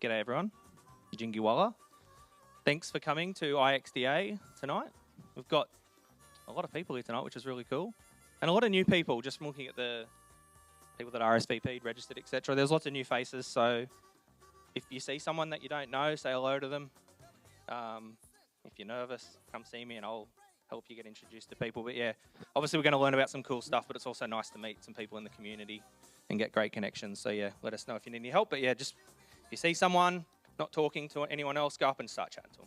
G'day everyone, Jingiwala. Thanks for coming to IxDA tonight. We've got a lot of people here tonight, which is really cool. And a lot of new people, just from looking at the people that RSVP'd, registered, etc. There's lots of new faces, so if you see someone that you don't know, say hello to them. If you're nervous, come see me and I'll help you get introduced to people. But yeah, obviously we're going to learn about some cool stuff, but it's also nice to meet some people in the community and get great connections. So yeah, let us know if you need any help. But yeah, just if you see someone not talking to anyone else, go up and start chatting to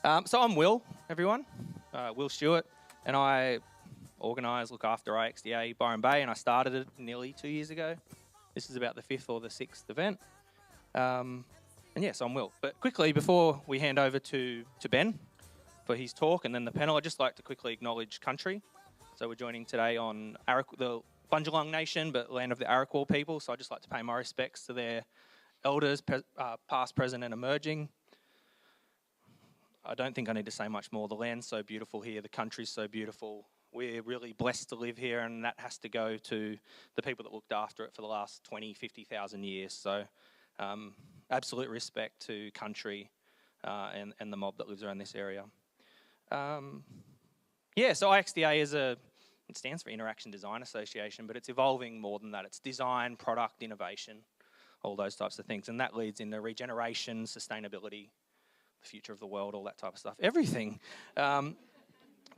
them. So I'm Will, everyone, Will Stuart, and I organise, look after IxDA Byron Bay, and I started it nearly 2 years ago. This is about the 5th or the 6th event. And yes, I'm Will. But quickly, before we hand over to Ben for his talk and then the panel, I'd just like to quickly acknowledge country. So we're joining today on the Bundjalung Nation, but land of the Arakwal people. So I'd just like to pay my respects to their elders, past, present and emerging. I don't think I need to say much more. The land's so beautiful here. The country's so beautiful. We're really blessed to live here, and that has to go to the people that looked after it for the last 20, 50,000 years. So absolute respect to country and the mob that lives around this area. So IxDA it stands for Interaction Design Association, but it's evolving more than that. It's design, product, innovation, all those types of things. And that leads into regeneration, sustainability, the future of the world, all that type of stuff, everything. But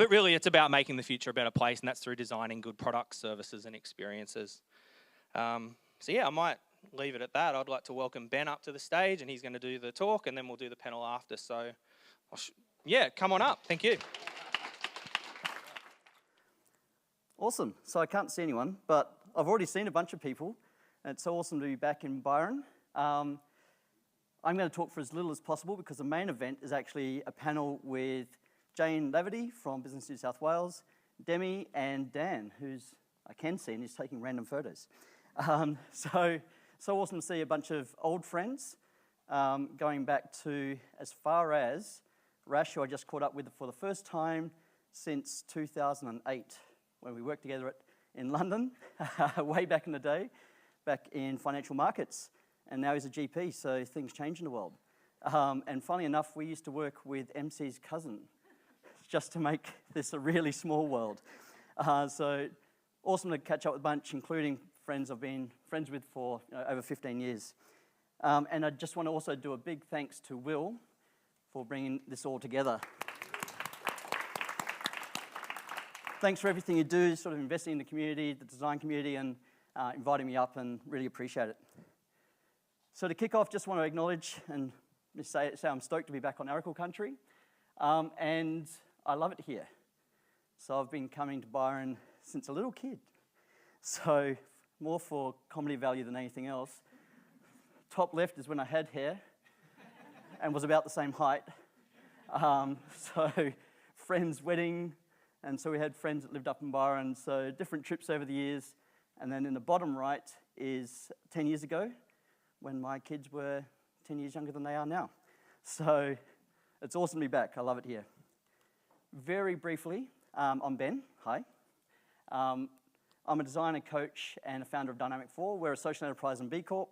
really, it's about making the future a better place, and that's through designing good products, services, and experiences. I might leave it at that. I'd like to welcome Ben up to the stage, and he's going to do the talk, and then we'll do the panel after. So, come on up. Thank you. Awesome. So I can't see anyone, but I've already seen a bunch of people, and it's so awesome to be back in Byron. I'm going to talk for as little as possible because the main event is actually a panel with Jane Laverty from Business New South Wales, Demi and Dan, who's I can see and he's taking random photos. So awesome to see a bunch of old friends going back to as far as Rash, who I just caught up with for the first time since 2008, when we worked together in London, way back in the day, back in financial markets. And now he's a GP, so things change in the world. And funnily enough, we used to work with MC's cousin, just to make this a really small world. So awesome to catch up with a bunch, including friends I've been friends with for over 15 years. And I just want to also do a big thanks to Will for bringing this all together. Thanks for everything you do, sort of investing in the community, the design community, and inviting me up, and really appreciate it. So to kick off, just want to acknowledge and say I'm stoked to be back on Arakwal country, and I love it here. So I've been coming to Byron since a little kid, so more for comedy value than anything else. Top left is when I had hair and was about the same height. So friend's wedding, and so we had friends that lived up in Byron, so different trips over the years. And then in the bottom right is 10 years ago, when my kids were 10 years younger than they are now. So it's awesome to be back. I love it here. Very briefly, I'm Ben. Hi. I'm a designer, coach, and a founder of Dynamic 4. We're a social enterprise and B Corp,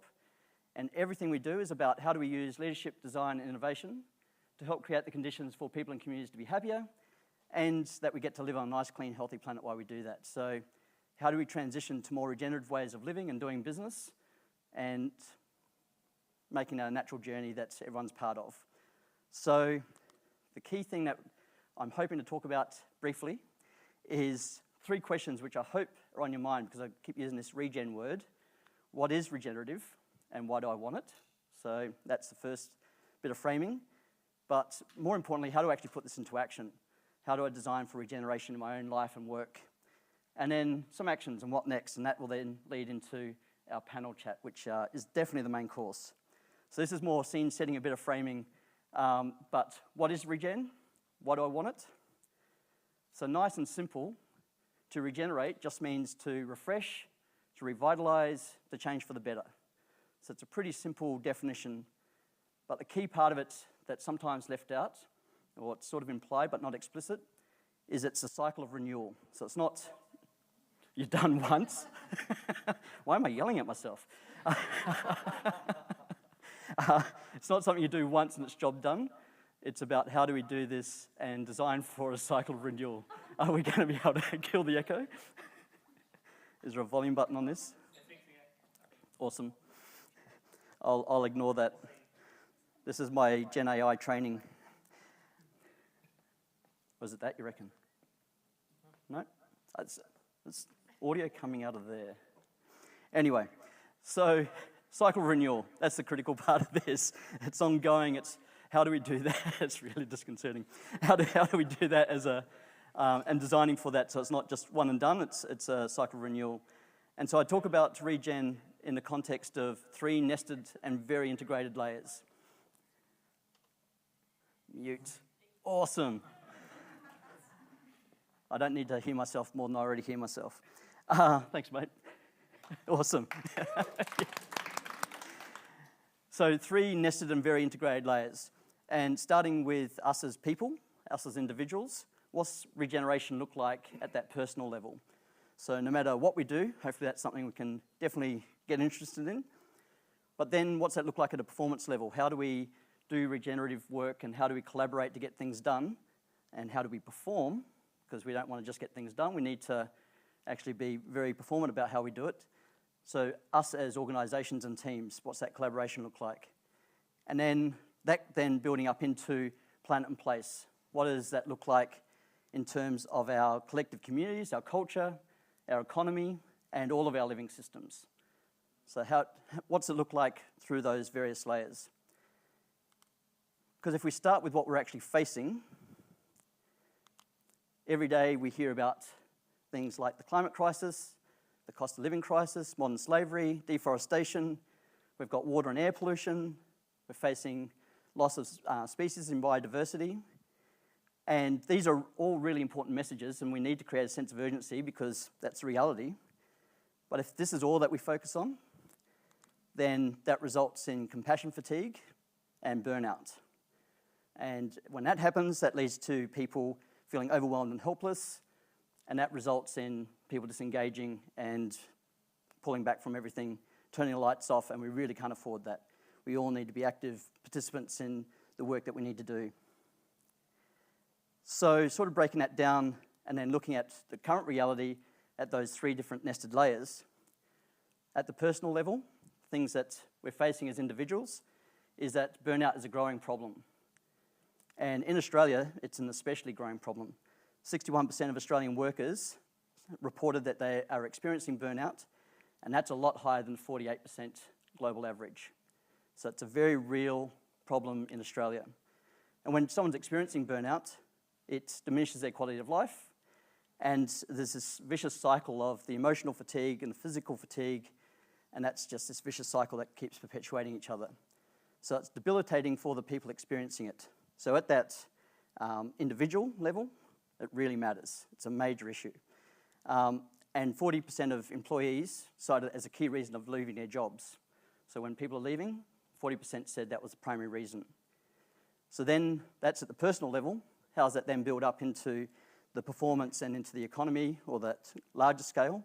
and everything we do is about how do we use leadership, design, and innovation to help create the conditions for people and communities to be happier, and that we get to live on a nice, clean, healthy planet while we do that. So how do we transition to more regenerative ways of living and doing business, and making a natural journey that everyone's part of? So the key thing that I'm hoping to talk about briefly is 3 questions which I hope are on your mind, because I keep using this regen word. What is regenerative, and why do I want it? So that's the first bit of framing. But more importantly, how do I actually put this into action? How do I design for regeneration in my own life and work? And then some actions and what next, and that will then lead into our panel chat, which is definitely the main course. So this is more scene setting, a bit of framing, but what is regen? Why do I want it? So nice and simple, to regenerate just means to refresh, to revitalize, to change for the better. So it's a pretty simple definition, but the key part of it that's sometimes left out, or it's sort of implied but not explicit, is it's a cycle of renewal. So it's not you're done once. Why am I yelling at myself? It's not something you do once and it's job done. It's about how do we do this and design for a cycle of renewal. Are we going to be able to kill the echo? Is there a volume button on this? Awesome. I'll ignore that. This is my Gen AI training. Was it that, you reckon? No? It's audio coming out of there. Anyway, so cycle renewal, that's the critical part of this. It's ongoing. It's how do we do that? It's really disconcerting. How do we do that as and designing for that so it's not just one and done, it's a cycle renewal. And so I talk about regen in the context of 3 nested and very integrated layers. Mute. Awesome. I don't need to hear myself more than I already hear myself. Thanks, mate. Awesome. So 3 nested and very integrated layers. And starting with us as people, us as individuals, what's regeneration look like at that personal level? So no matter what we do, hopefully that's something we can definitely get interested in. But then what's that look like at a performance level? How do we do regenerative work and how do we collaborate to get things done? And how do we perform? Because we don't want to just get things done. We need to actually be very performant about how we do it. So us as organisations and teams, what's that collaboration look like? And then that building up into planet and place. What does that look like in terms of our collective communities, our culture, our economy, and all of our living systems? So what's it look like through those various layers? Because if we start with what we're actually facing, every day we hear about things like the climate crisis, the cost of living crisis, modern slavery, deforestation. We've got water and air pollution. We're facing loss of species and biodiversity. And these are all really important messages, and we need to create a sense of urgency because that's reality. But if this is all that we focus on, then that results in compassion fatigue and burnout. And when that happens, that leads to people feeling overwhelmed and helpless, and that results in people disengaging and pulling back from everything, turning the lights off, and we really can't afford that. We all need to be active participants in the work that we need to do. So sort of breaking that down and then looking at the current reality at those 3 different nested layers. At the personal level, things that we're facing as individuals is that burnout is a growing problem. And in Australia, it's an especially growing problem. 61% of Australian workers reported that they are experiencing burnout, and that's a lot higher than 48% global average. So it's a very real problem in Australia. And when someone's experiencing burnout, it diminishes their quality of life, and there's this vicious cycle of the emotional fatigue and the physical fatigue, and that's just this vicious cycle that keeps perpetuating each other. So it's debilitating for the people experiencing it. So at that individual level, it really matters. It's a major issue. And 40% of employees cited it as a key reason of leaving their jobs. So when people are leaving, 40% said that was the primary reason. So then that's at the personal level. How does that then build up into the performance and into the economy or that larger scale?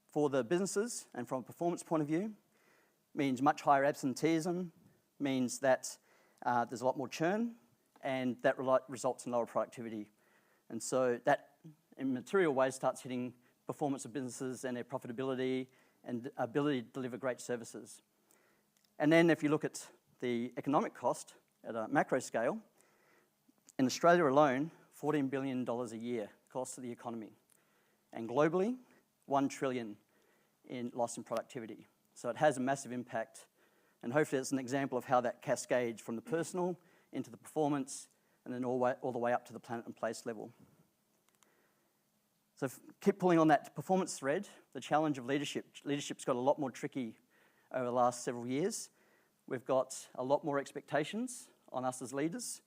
For the businesses and from a performance point of view, means much higher absenteeism, means that there's a lot more churn, and that results in lower productivity. And so that, in material ways, starts hitting performance of businesses and their profitability and ability to deliver great services. And then if you look at the economic cost at a macro scale, in Australia alone, $14 billion a year cost to the economy. And globally, $1 trillion in loss in productivity. So it has a massive impact. And hopefully it's an example of how that cascades from the personal into the performance and then all the way up to the planet and place level. So keep pulling on that performance thread, the challenge of leadership. Leadership's got a lot more tricky over the last several years. We've got a lot more expectations on us as leaders.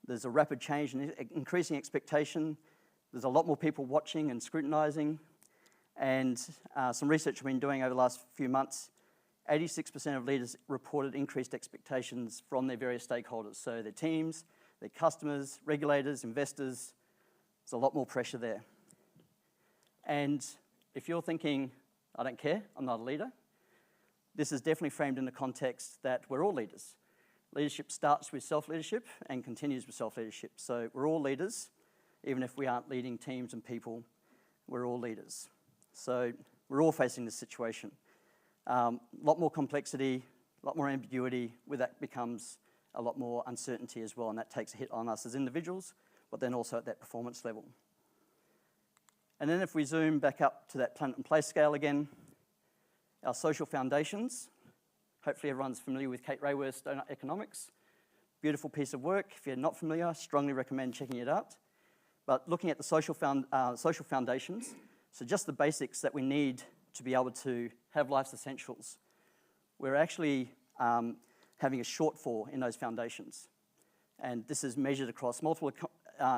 There's a rapid change and increasing expectation. There's a lot more people watching and scrutinising. And some research we've been doing over the last few months, 86% of leaders reported increased expectations from their various stakeholders. So their teams, their customers, regulators, investors. There's a lot more pressure there. And if you're thinking, I don't care, I'm not a leader, this is definitely framed in the context that we're all leaders. leadership starts with self-leadership and continues with self-leadership. So we're all leaders, even if we aren't leading teams and people, we're all leaders. So we're all facing this situation. A lot more complexity, a lot more ambiguity, with that becomes a lot more uncertainty as well, and that takes a hit on us as individuals, but then also at that performance level. And then if we zoom back up to that planet and place scale again, our social foundations, hopefully everyone's familiar with Kate Raworth's Donut Economics. Beautiful piece of work. If you're not familiar, strongly recommend checking it out. But looking at the social foundations, so just the basics that we need to be able to have life's essentials, we're actually having a shortfall in those foundations. And this is measured across multiple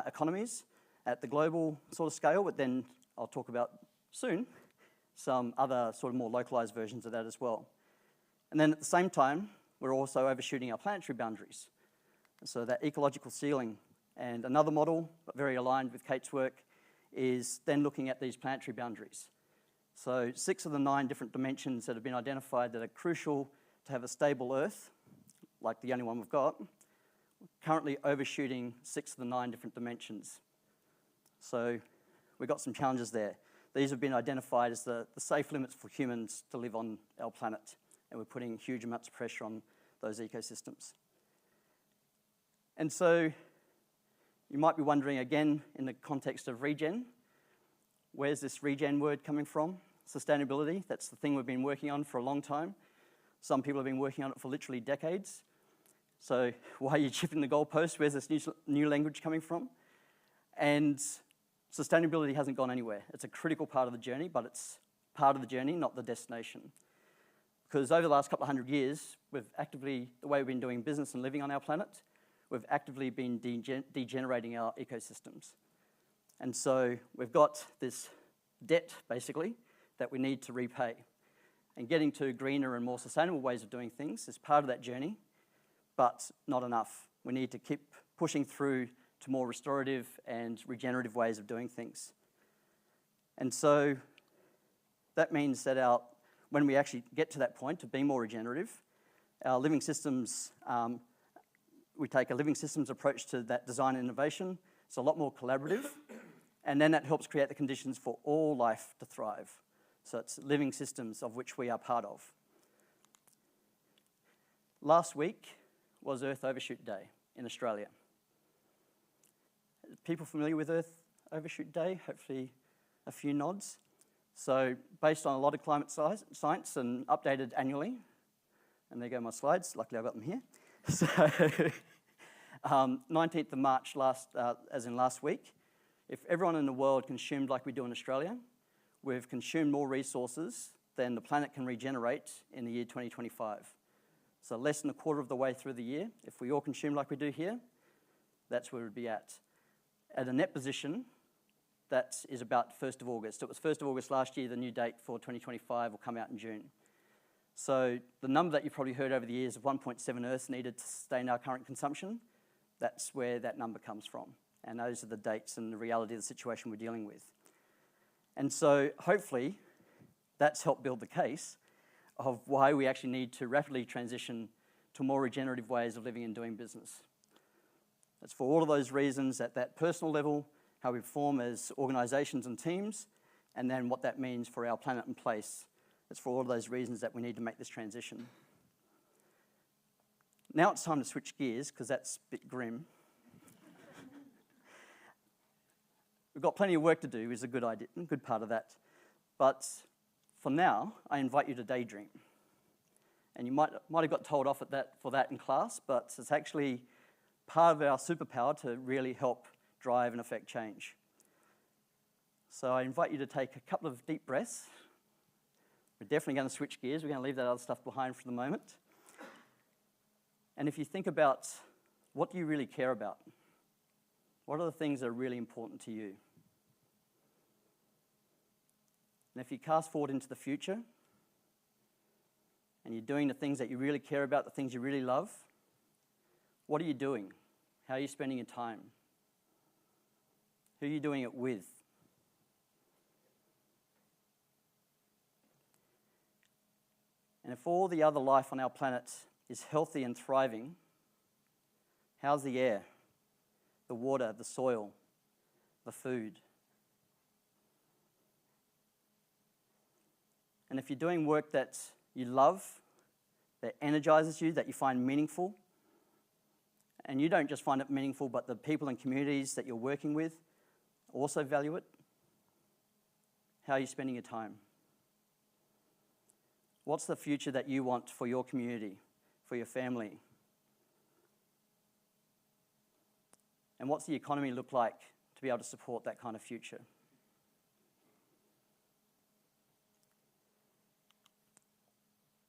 economies at the global sort of scale, but then I'll talk about soon some other sort of more localized versions of that as well. And then at the same time, we're also overshooting our planetary boundaries. So that ecological ceiling. And another model, but very aligned with Kate's work, is then looking at these planetary boundaries. So 6 of the 9 different dimensions that have been identified that are crucial to have a stable Earth, like the only one we've got, currently overshooting 6 of the 9 different dimensions. So we've got some challenges there. These have been identified as the safe limits for humans to live on our planet, and we're putting huge amounts of pressure on those ecosystems. And so you might be wondering, again, in the context of regen, where's this regen word coming from? Sustainability, that's the thing we've been working on for a long time. Some people have been working on it for literally decades. So why are you chipping the goalpost? Where's this new language coming from? And sustainability hasn't gone anywhere. It's a critical part of the journey, but it's part of the journey, not the destination. Because over the last couple of 100 years, we've actively, the way we've been doing business and living on our planet, we've actively been degenerating our ecosystems. And so we've got this debt, basically, that we need to repay. And getting to greener and more sustainable ways of doing things is part of that journey, but not enough. We need to keep pushing through to more restorative and regenerative ways of doing things. And so that means that when we actually get to that point of being more regenerative, our living systems, we take a living systems approach to that design and innovation. It's a lot more collaborative, and then that helps create the conditions for all life to thrive. So it's living systems of which we are part of. Last week was Earth Overshoot Day in Australia. People familiar with Earth Overshoot Day? Hopefully a few nods. So based on a lot of climate science and updated annually, and there go my slides, luckily I got them here. So 19th of March, as in last week, if everyone in the world consumed like we do in Australia, we've consumed more resources than the planet can regenerate in the year 2025. So less than a quarter of the way through the year, if we all consume like we do here, that's where we'd be at. At a net position, that is about 1st of August. It was 1st of August last year. The new date for 2025 will come out in June. So the number that you've probably heard over the years of 1.7 Earths needed to sustain our current consumption, that's where that number comes from. And those are the dates and the reality of the situation we're dealing with. And so hopefully that's helped build the case of why we actually need to rapidly transition to more regenerative ways of living and doing business. It's for all of those reasons at that personal level, how we perform as organisations and teams, and then what that means for our planet and place. It's for all of those reasons that we need to make this transition. Now it's time to switch gears, because that's a bit grim. We've got plenty of work to do, is a good idea, good part of that. But for now, I invite you to daydream. And you might have got told off for that in class, but it's actually part of our superpower to really help drive and affect change. So I invite you to take a couple of deep breaths. We're definitely going to switch gears. We're going to leave that other stuff behind for the moment. And if you think about, what do you really care about? What are the things that are really important to you? And if you cast forward into the future, and you're doing the things that you really care about, the things you really love, what are you doing? How are you spending your time? Who are you doing it with? And if all the other life on our planet is healthy and thriving, How's the air, the water, the soil, the food? And if you're doing work that you love, that energizes you, that you find meaningful, and you don't just find it meaningful, but the people and communities that you're working with also value it, how are you spending your time? What's the future that you want for your community, for your family? And what's the economy look like to be able to support that kind of future?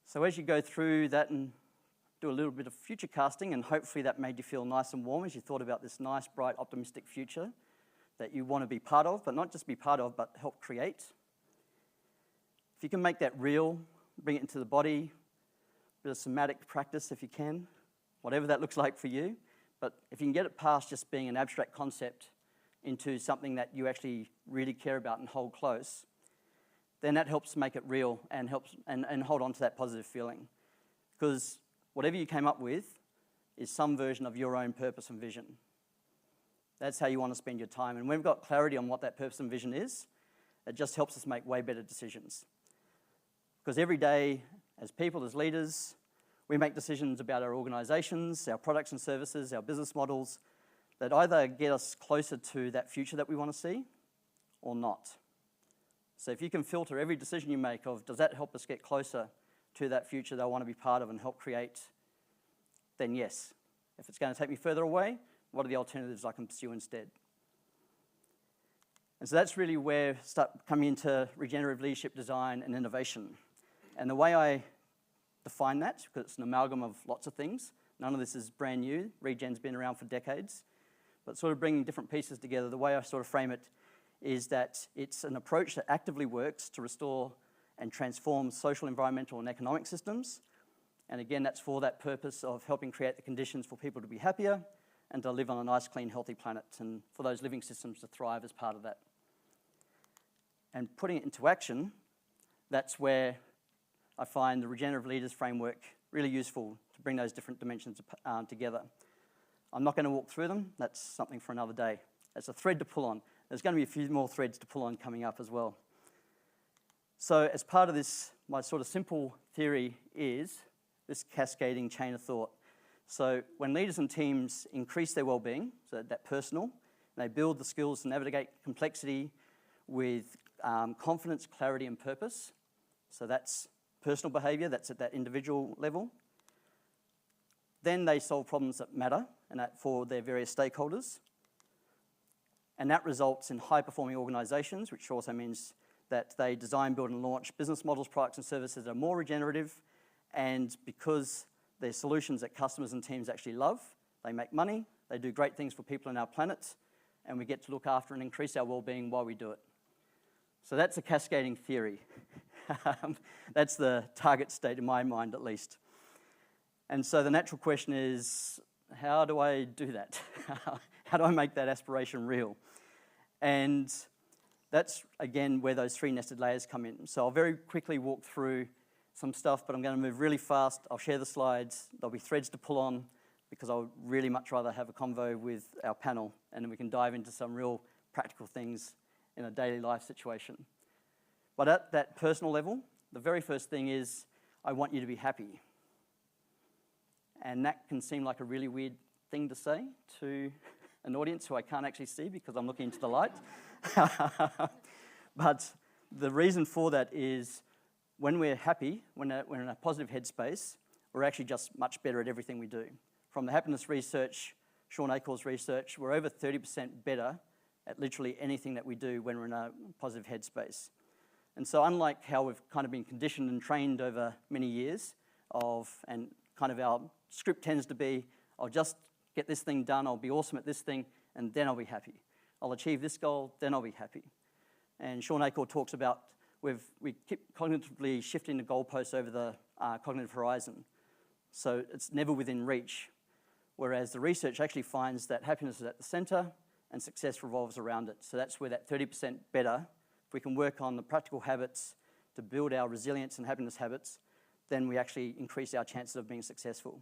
So as you go through that and do a little bit of future casting, and hopefully that made you feel nice and warm as you thought about this nice, bright, optimistic future that you want to be part of, but not just be part of, but help create. If you can make that real, bring it into the body, a bit of somatic practice if you can, whatever that looks like for you. But if you can get it past just being an abstract concept into something that you actually really care about and hold close, then that helps make it real and helps and hold on to that positive feeling. Because whatever you came up with is some version of your own purpose and vision. That's how you want to spend your time. And when we've got clarity on what that purpose and vision is, it just helps us make way better decisions. Because every day, as people, as leaders, we make decisions about our organisations, our products and services, our business models, that either get us closer to that future that we want to see or not. So if you can filter every decision you make of, does that help us get closer to that future that I want to be part of and help create, then yes. If it's going to take me further away, what are the alternatives I can pursue instead? And so that's really where I start coming into regenerative leadership design and innovation. And the way I define that, because it's an amalgam of lots of things, none of this is brand new, regen's been around for decades, but sort of bringing different pieces together, the way I sort of frame it is that it's an approach that actively works to restore and transform social, environmental, and economic systems. And again, that's for that purpose of helping create the conditions for people to be happier and to live on a nice, clean, healthy planet, and for those living systems to thrive as part of that. And putting it into action, that's where I find the regenerative leaders framework really useful to bring those different dimensions together. I'm not going to walk through them. That's something for another day. It's a thread to pull on. There's going to be a few more threads to pull on coming up as well. So as part of this, my sort of simple theory is this cascading chain of thought. So when leaders and teams increase their well-being, so that personal, and they build the skills to navigate complexity with confidence, clarity, and purpose. So that's personal behaviour, that's at that individual level. Then they solve problems that matter and that for their various stakeholders. And that results in high-performing organisations, which also means that they design, build, and launch business models, products, and services that are more regenerative. And because they're solutions that customers and teams actually love, they make money, they do great things for people on our planet, and we get to look after and increase our well-being while we do it. So that's a cascading theory. That's the target state in my mind, at least. And so the natural question is, how do I do that? How do I make that aspiration real? And that's, again, where those three nested layers come in. So I'll very quickly walk through some stuff, but I'm going to move really fast. I'll share the slides. There'll be threads to pull on because I would really much rather have a convo with our panel, and then we can dive into some real practical things in a daily life situation. But at that personal level, the very first thing is, I want you to be happy. And that can seem like a really weird thing to say to an audience who I can't actually see because I'm looking into the light. But the reason for that is when we're happy, when we're in a positive headspace, we're actually just much better at everything we do. From the happiness research, Sean Akel's research, we're over 30% better at literally anything that we do when we're in a positive headspace. And so unlike how we've kind of been conditioned and trained over many years and kind of our script tends to be, I'll just get this thing done, I'll be awesome at this thing, and then I'll be happy. I'll achieve this goal, then I'll be happy. And Sean Akel talks about we keep cognitively shifting the goalposts over the cognitive horizon. So it's never within reach. Whereas the research actually finds that happiness is at the center and success revolves around it. So that's where that 30% better, if we can work on the practical habits to build our resilience and happiness habits, then we actually increase our chances of being successful.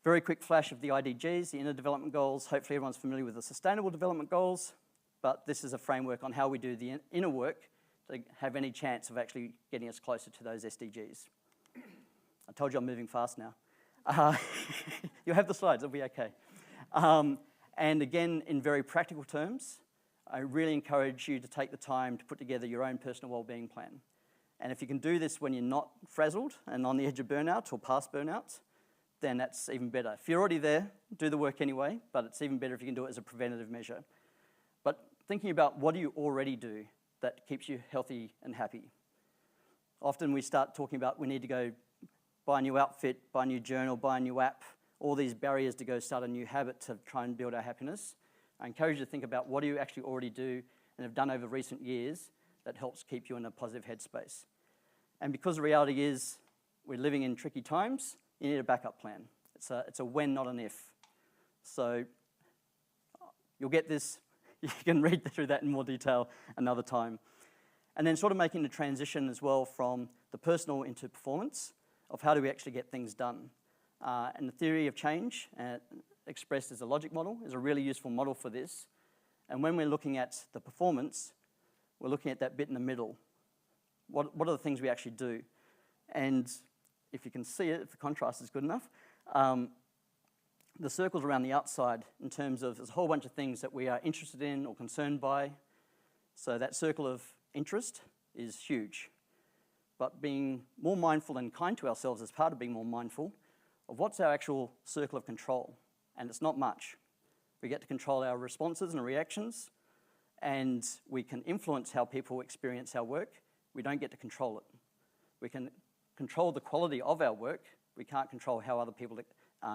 Very quick flash of the IDGs, the inner development goals. Hopefully everyone's familiar with the sustainable development goals, but this is a framework on how we do the inner work to have any chance of actually getting us closer to those SDGs. I told you I'm moving fast now. You'll have the slides, it'll be okay. And again, in very practical terms, I really encourage you to take the time to put together your own personal wellbeing plan. And if you can do this when you're not frazzled and on the edge of burnout or past burnout, then that's even better. If you're already there, do the work anyway, but it's even better if you can do it as a preventative measure. But thinking about what do you already do that keeps you healthy and happy. Often we start talking about we need to go buy a new outfit, buy a new journal, buy a new app, all these barriers to go start a new habit to try and build our happiness. I encourage you to think about what do you actually already do and have done over recent years that helps keep you in a positive headspace. And because the reality is we're living in tricky times, you need a backup plan. It's a when, not an if. So you'll get this. You can read through that in more detail another time. And then sort of making the transition as well from the personal into performance of how do we actually get things done. And the theory of change, expressed as a logic model, is a really useful model for this. And when we're looking at the performance, we're looking at that bit in the middle. What are the things we actually do? And if you can see it, if the contrast is good enough, the circles around the outside in terms of there's a whole bunch of things that we are interested in or concerned by. So that circle of interest is huge. But being more mindful and kind to ourselves as part of being more mindful of what's our actual circle of control. And it's not much. We get to control our responses and reactions, and we can influence how people experience our work. We don't get to control it. We can control the quality of our work. We can't control how other people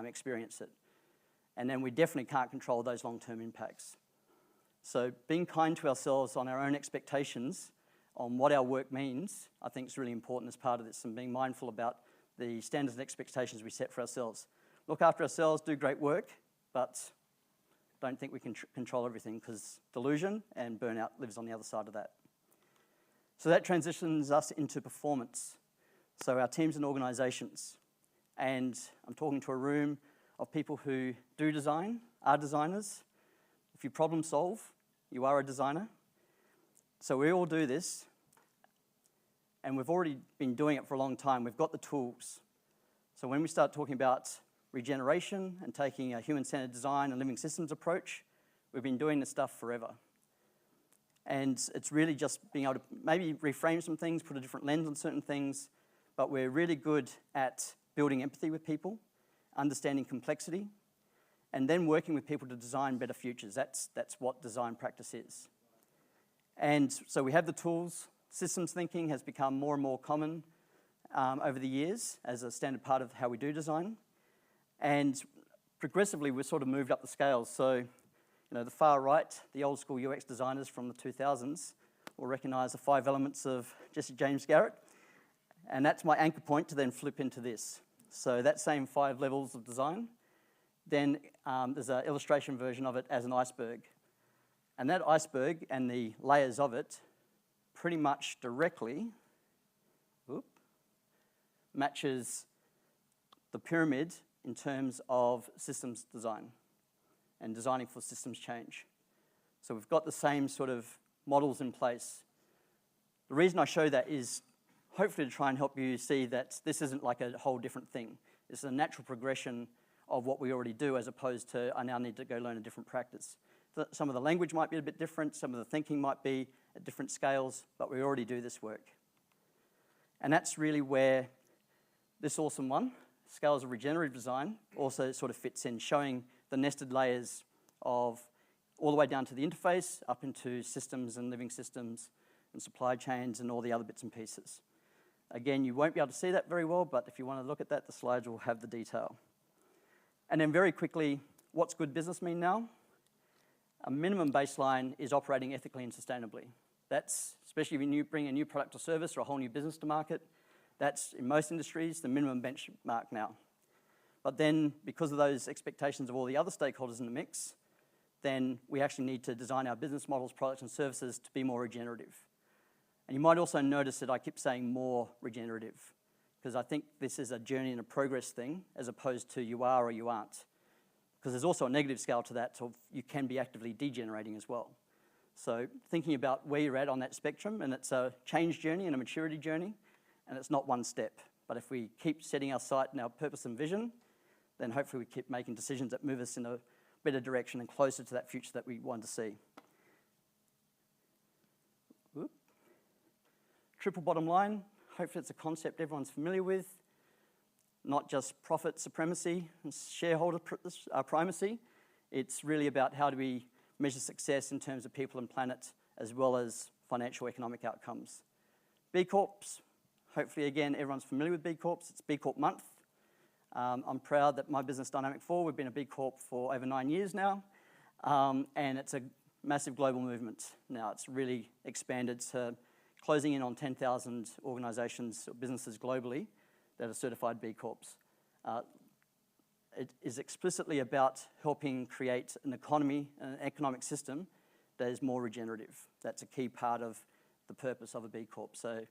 experience it. And then we definitely can't control those long-term impacts. So being kind to ourselves on our own expectations on what our work means, I think is really important as part of this, and being mindful about the standards and expectations we set for ourselves. Look after ourselves, do great work, but don't think we can control everything, because delusion and burnout lives on the other side of that. So that transitions us into performance. So our teams and organisations. And I'm talking to a room of people who do design, are designers. If you problem solve, you are a designer. So we all do this, and we've already been doing it for a long time. We've got the tools. So when we start talking about regeneration and taking a human-centered design and living systems approach, we've been doing this stuff forever. And it's really just being able to maybe reframe some things, put a different lens on certain things, but we're really good at building empathy with people, understanding complexity, and then working with people to design better futures. That's what design practice is. And so we have the tools. Systems thinking has become more and more common over the years as a standard part of how we do design. And progressively, we've sort of moved up the scales. So, the far right, the old school UX designers from the 2000s will recognise the 5 elements of Jesse James Garrett. And that's my anchor point to then flip into this. So that same 5 levels of design, then there's an illustration version of it as an iceberg. And that iceberg and the layers of it pretty much directly matches the pyramid in terms of systems design and designing for systems change. So we've got the same sort of models in place. The reason I show that is hopefully to try and help you see that this isn't like a whole different thing. It's a natural progression of what we already do, as opposed to I now need to go learn a different practice. Some of the language might be a bit different, some of the thinking might be at different scales, but we already do this work. And that's really where this awesome one, Scales of Regenerative Design, also sort of fits in, showing the nested layers of all the way down to the interface, up into systems and living systems and supply chains and all the other bits and pieces. Again, you won't be able to see that very well, but if you want to look at that, the slides will have the detail. And then very quickly, what's good business mean now? A minimum baseline is operating ethically and sustainably. That's, especially when you bring a new product or service or a whole new business to market, that's, in most industries, the minimum benchmark now. But then, because of those expectations of all the other stakeholders in the mix, then we actually need to design our business models, products, and services to be more regenerative. And you might also notice that I keep saying more regenerative. because I think this is a journey and a progress thing as opposed to you are or you aren't. Because there's also a negative scale to that, so you can be actively degenerating as well. So thinking about where you're at on that spectrum, and it's a change journey and a maturity journey, and it's not one step. But if we keep setting our sight and our purpose and vision, then hopefully we keep making decisions that move us in a better direction and closer to that future that we want to see. Whoop. Triple bottom line, hopefully it's a concept everyone's familiar with. Not just profit supremacy and shareholder primacy. It's really about how do we measure success in terms of people and planet, as well as financial economic outcomes. B Corps, hopefully again everyone's familiar with B Corps. It's B Corp month. I'm proud that my business Dynamic 4, we've been a B Corp for over 9 years now, and it's a massive global movement now. It's really expanded to closing in on 10,000 organisations or businesses globally that are certified B Corps. It is explicitly about helping create an economy and an economic system that is more regenerative. That's a key part of the purpose of a B Corp. So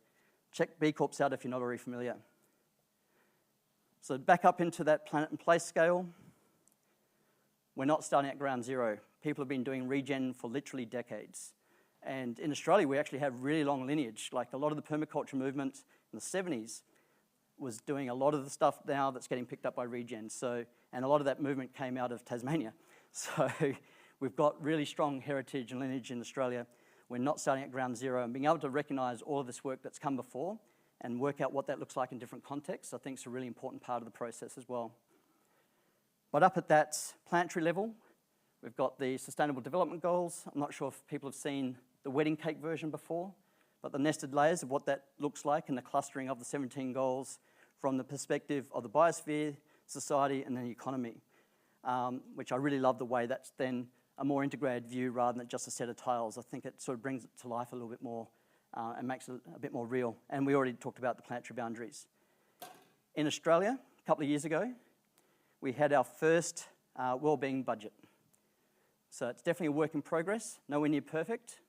check B Corps out if you're not already familiar. So back up into that planet and place scale. We're not starting at ground zero. People have been doing regen for literally decades. And in Australia, we actually have really long lineage. Like a lot of the permaculture movement in the 70s was doing a lot of the stuff now that's getting picked up by regen. So, and a lot of that movement came out of Tasmania. So we've got really strong heritage and lineage in Australia. We're not starting at ground zero, and being able to recognise all of this work that's come before and work out what that looks like in different contexts, I think is a really important part of the process as well. But up at that planetary level, we've got the Sustainable Development Goals. I'm not sure if people have seen the wedding cake version before, but the nested layers of what that looks like and the clustering of the 17 goals from the perspective of the biosphere, society, and then the economy, which I really love the way that's then a more integrated view rather than just a set of tiles. I think it sort of brings it to life a little bit more and makes it a bit more real. And we already talked about the planetary boundaries. In Australia, a couple of years ago, we had our first wellbeing budget. So it's definitely a work in progress, nowhere near perfect,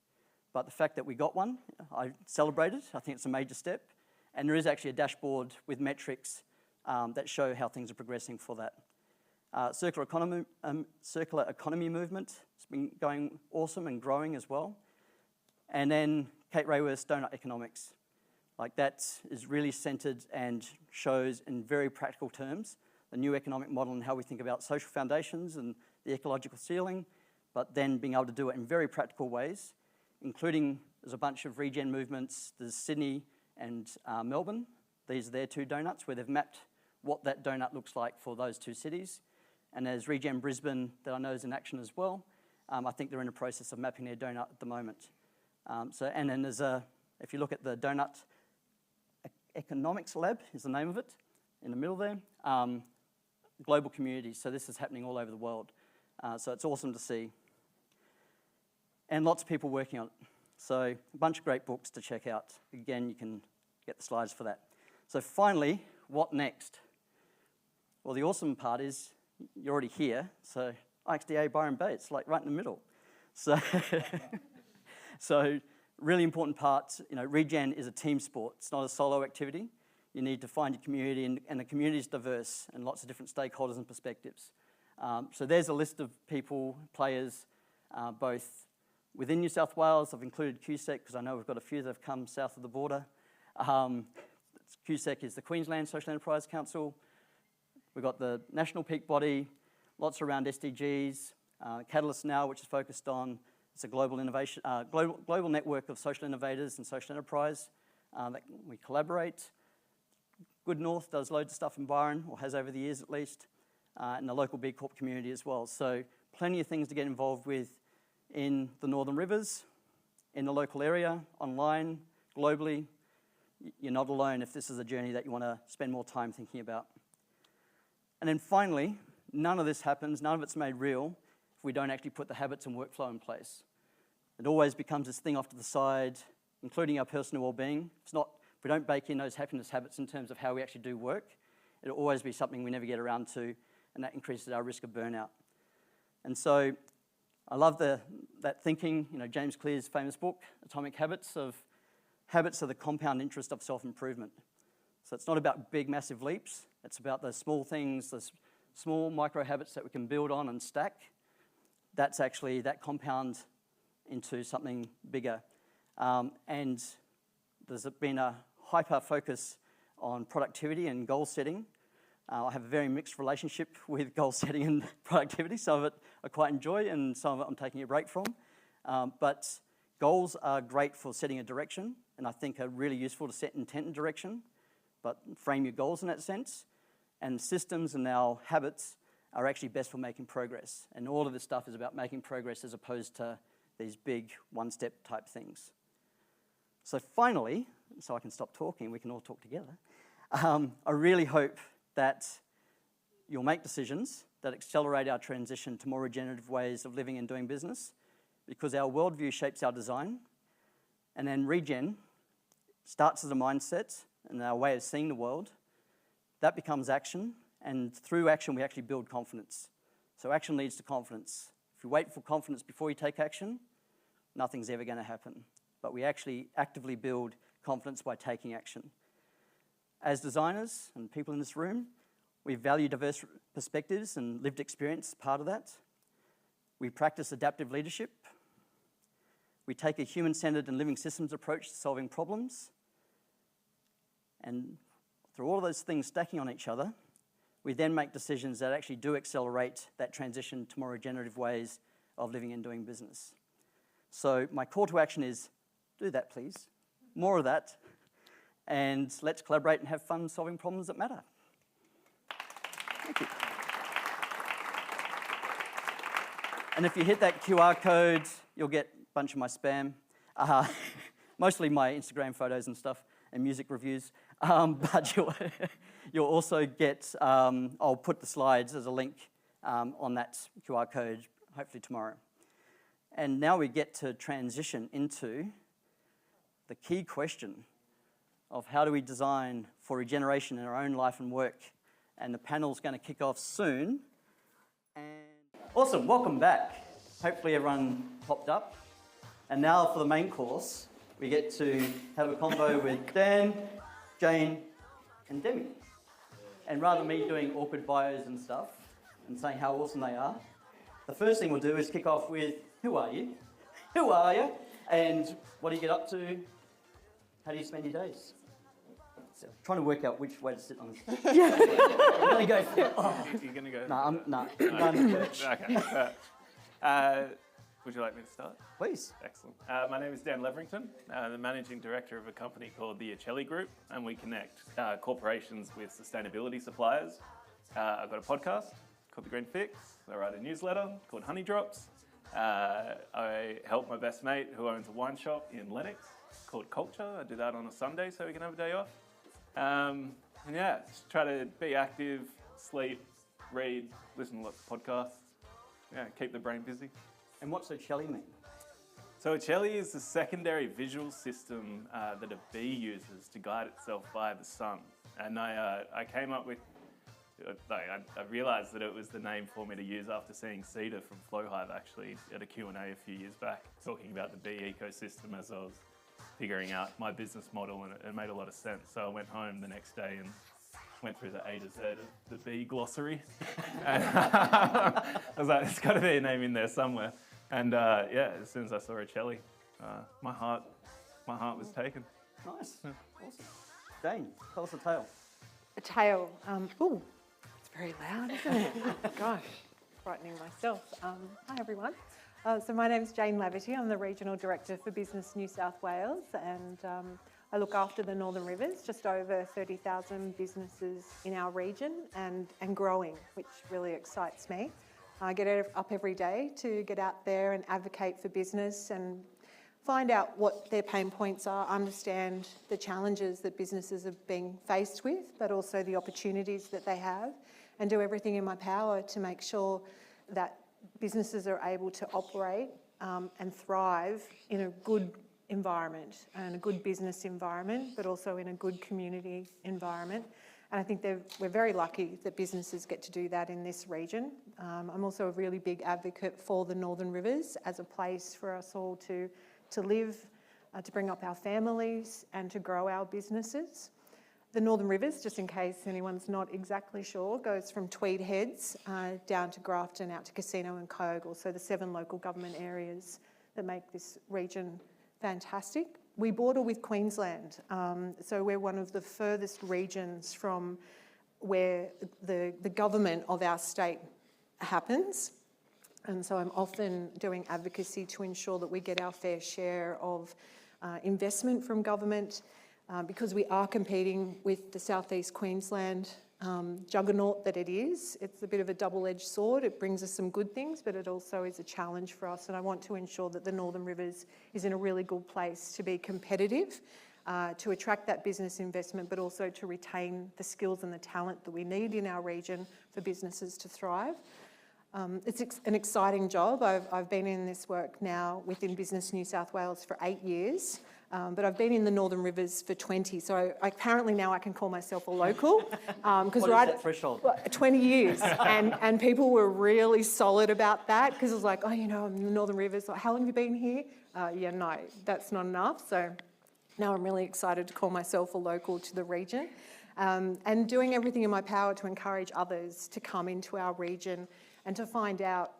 but the fact that we got one, I celebrated. I think it's a major step. And there is actually a dashboard with metrics that show how things are progressing for that. Circular economy movement has been going awesome and growing as well. And then Kate Raworth's donut economics. Like that is really centred and shows in very practical terms the new economic model and how we think about social foundations and the ecological ceiling, but then being able to do it in very practical ways, including there's a bunch of regen movements. There's Sydney and Melbourne. These are their two donuts where they've mapped what that donut looks like for those two cities. And there's Regen Brisbane that I know is in action as well. I think they're in the process of mapping their donut at the moment. And then there's if you look at the Donut Economics Lab is the name of it, in the middle there, global communities. So this is happening all over the world. So it's awesome to see. And lots of people working on it. So a bunch of great books to check out. Again, you can get the slides for that. So finally, what next? Well, the awesome part is you're already here. So IxDA Byron Bay, it's like right in the middle. So, so really important part, regen is a team sport. It's not a solo activity. You need to find your community, and the community is diverse and lots of different stakeholders and perspectives. So there's a list of people, players, both within New South Wales. I've included QSEC because I know we've got a few that have come south of the border. QSEC is the Queensland Social Enterprise Council. We've got the national peak body, lots around SDGs. Catalyst Now, which is focused on, it's a global innovation, global network of social innovators and social enterprise that we collaborate. Good North does loads of stuff in Byron, or has over the years at least, and the local B Corp community as well. So plenty of things to get involved with in the Northern Rivers, in the local area, online, globally. You're not alone if this is a journey that you want to spend more time thinking about. And then finally, none of this happens, none of it's made real if we don't actually put the habits and workflow in place. It always becomes this thing off to the side, including our personal well-being. If we don't bake in those happiness habits in terms of how we actually do work, it'll always be something we never get around to, and that increases our risk of burnout. And so I love that thinking, James Clear's famous book, Atomic Habits, of habits are the compound interest of self-improvement. So it's not about big, massive leaps. It's about the small things, the small micro habits that we can build on and stack. That's actually, that compound into something bigger. And there's been a hyper focus on productivity and goal setting. I have a very mixed relationship with goal setting and productivity. Some of it I quite enjoy and some of it I'm taking a break from. But goals are great for setting a direction, and I think are really useful to set intent and direction, but frame your goals in that sense. And systems and our habits are actually best for making progress. And all of this stuff is about making progress as opposed to these big one-step type things. So finally, so I can stop talking, we can all talk together, I really hope that you'll make decisions that accelerate our transition to more regenerative ways of living and doing business, because our worldview shapes our design, and then regen starts as a mindset and our way of seeing the world. That becomes action, and through action we actually build confidence. So action leads to confidence. If you wait for confidence before you take action, nothing's ever going to happen. But we actually actively build confidence by taking action. As designers and people in this room, we value diverse perspectives and lived experience as part of that. We practice adaptive leadership. We take a human-centered and living systems approach to solving problems. And through all of those things stacking on each other, we then make decisions that actually do accelerate that transition to more regenerative ways of living and doing business. So my call to action is, do that please. More of that. And let's collaborate and have fun solving problems that matter. Thank you. And if you hit that QR code, you'll get a bunch of my spam. Mostly my Instagram photos and stuff and music reviews. But you'll also get, I'll put the slides as a link on that QR code, hopefully tomorrow. And now we get to transition into the key question of how do we design for regeneration in our own life and work. And the panel's going to kick off soon. And awesome, welcome back. Hopefully everyone popped up. And now for the main course, we get to have a convo with Dan, Jane, and Demi. And rather than me doing awkward bios and stuff and saying how awesome they are, the first thing we'll do is kick off with, who are you? Who are you? And what do you get up to? How do you spend your days? So, trying to work out which way to sit on this. I'm going to go for it. Oh. You're going to go? No, I'm going to church. Okay. Would you like me to start? Please. Excellent. My name is Dan Leverington. I'm the managing director of a company called the Ocelli Group, and we connect corporations with sustainability suppliers. I've got a podcast called The Green Fix. I write a newsletter called Honey Drops. I help my best mate who owns a wine shop in Lennox called Culture. I do that on a Sunday so we can have a day off. And yeah, just try to be active, sleep, read, listen to lots of podcasts. Yeah, keep the brain busy. And what's Ocelli mean? So Ocelli is the secondary visual system that a bee uses to guide itself by the sun. And I came up with, I realised that it was the name for me to use after seeing Cedar from Flowhive actually at a Q&A a few years back, talking about the bee ecosystem as I was figuring out my business model, and it made a lot of sense. So I went home the next day and went through the A to Z of the bee glossary. And I was like, there's got to be a name in there somewhere. And yeah, as soon as I saw Ocelli, my heart was taken. Nice. Yeah. Awesome. Jane, tell us a tale. A tale. Ooh, it's very loud, isn't it? Gosh, frightening myself. Hi, everyone. So my name's Jane Laverty. I'm the Regional Director for Business New South Wales, and I look after the Northern Rivers, just over 30,000 businesses in our region and growing, which really excites me. I get up every day to get out there and advocate for business and find out what their pain points are, understand the challenges that businesses are being faced with, but also the opportunities that they have, and do everything in my power to make sure that businesses are able to operate and thrive in a good environment and a good business environment, but also in a good community environment. And I think we're very lucky that businesses get to do that in this region. I'm also a really big advocate for the Northern Rivers as a place for us all to live, to bring up our families and to grow our businesses. The Northern Rivers, just in case anyone's not exactly sure, goes from Tweed Heads down to Grafton, out to Casino and Kyogle, so the 7 local government areas that make this region fantastic. We border with Queensland, so we're one of the furthest regions from where the government of our state happens. And so I'm often doing advocacy to ensure that we get our fair share of investment from government, because we are competing with the southeast Queensland juggernaut that it is. It's a bit of a double-edged sword. It brings us some good things, but it also is a challenge for us. And I want to ensure that the Northern Rivers is in a really good place to be competitive, to attract that business investment, but also to retain the skills and the talent that we need in our region for businesses to thrive. It's an exciting job. I've been in this work now within Business New South Wales for 8 years, but I've been in the Northern Rivers for 20. So apparently now I can call myself a local. What is that threshold? 20 years. and people were really solid about that, because it was like, oh, you know, I'm in the Northern Rivers. Like, how long have you been here? Yeah, no, that's not enough. So now I'm really excited to call myself a local to the region, and doing everything in my power to encourage others to come into our region and to find out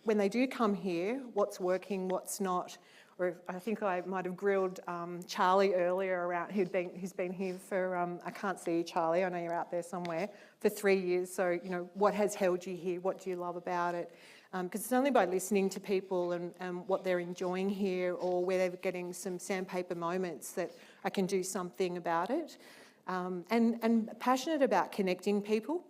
when they do come here, what's working, what's not. Or I think I might have grilled Charlie earlier around, who's been here for, I can't see you, Charlie, I know you're out there somewhere, for 3 years. So, you know, what has held you here? What do you love about it? Because it's only by listening to people and what they're enjoying here, or where they're getting some sandpaper moments, that I can do something about it. And passionate about connecting people.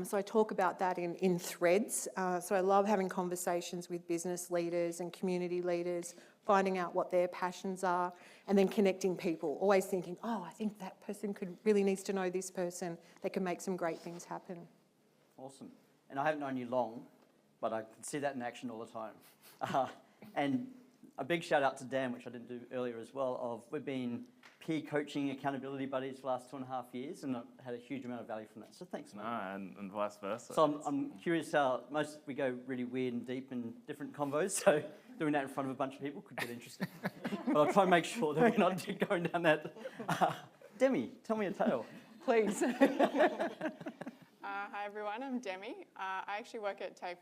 So I talk about that in threads. So I love having conversations with business leaders and community leaders, finding out what their passions are, and then connecting people. Always thinking, oh, I think that person really needs to know this person. They can make some great things happen. Awesome. And I haven't known you long, but I can see that in action all the time. And a big shout out to Dan, which I didn't do earlier as well, we've been peer coaching accountability buddies for the last 2.5 years, and I've had a huge amount of value from that. So thanks, mate. And vice versa. So I'm curious how we go really weird and deep in different convos, so doing that in front of a bunch of people could get interesting. But I'll try and make sure that we're not going down that. Demi, tell me a tale. Please. Hi everyone, I'm Demi. I actually work at TAFE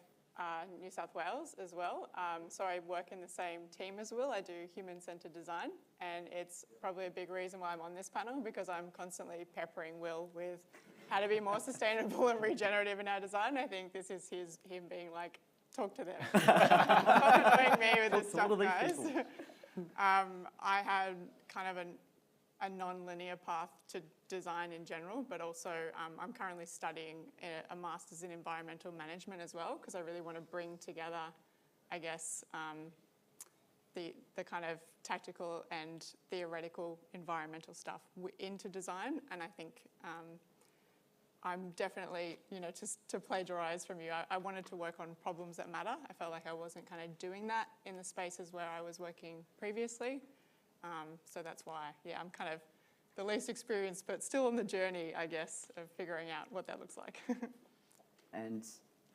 New South Wales as well. So I work in the same team as Will. I do human-centred design, and it's probably a big reason why I'm on this panel, because I'm constantly peppering Will with how to be more sustainable and regenerative in our design. I think this is him being like, talk to them. Not annoying me with this stuff, guys. I had kind of a non-linear path to design in general, but also I'm currently studying a master's in environmental management as well, because I really want to bring together, I guess, the kind of tactical and theoretical environmental stuff into design. And I think I'm definitely, you know, to plagiarise from you, I wanted to work on problems that matter. I felt like I wasn't kind of doing that in the spaces where I was working previously. So that's why, yeah, I'm kind of the least experienced, but still on the journey, I guess, of figuring out what that looks like. And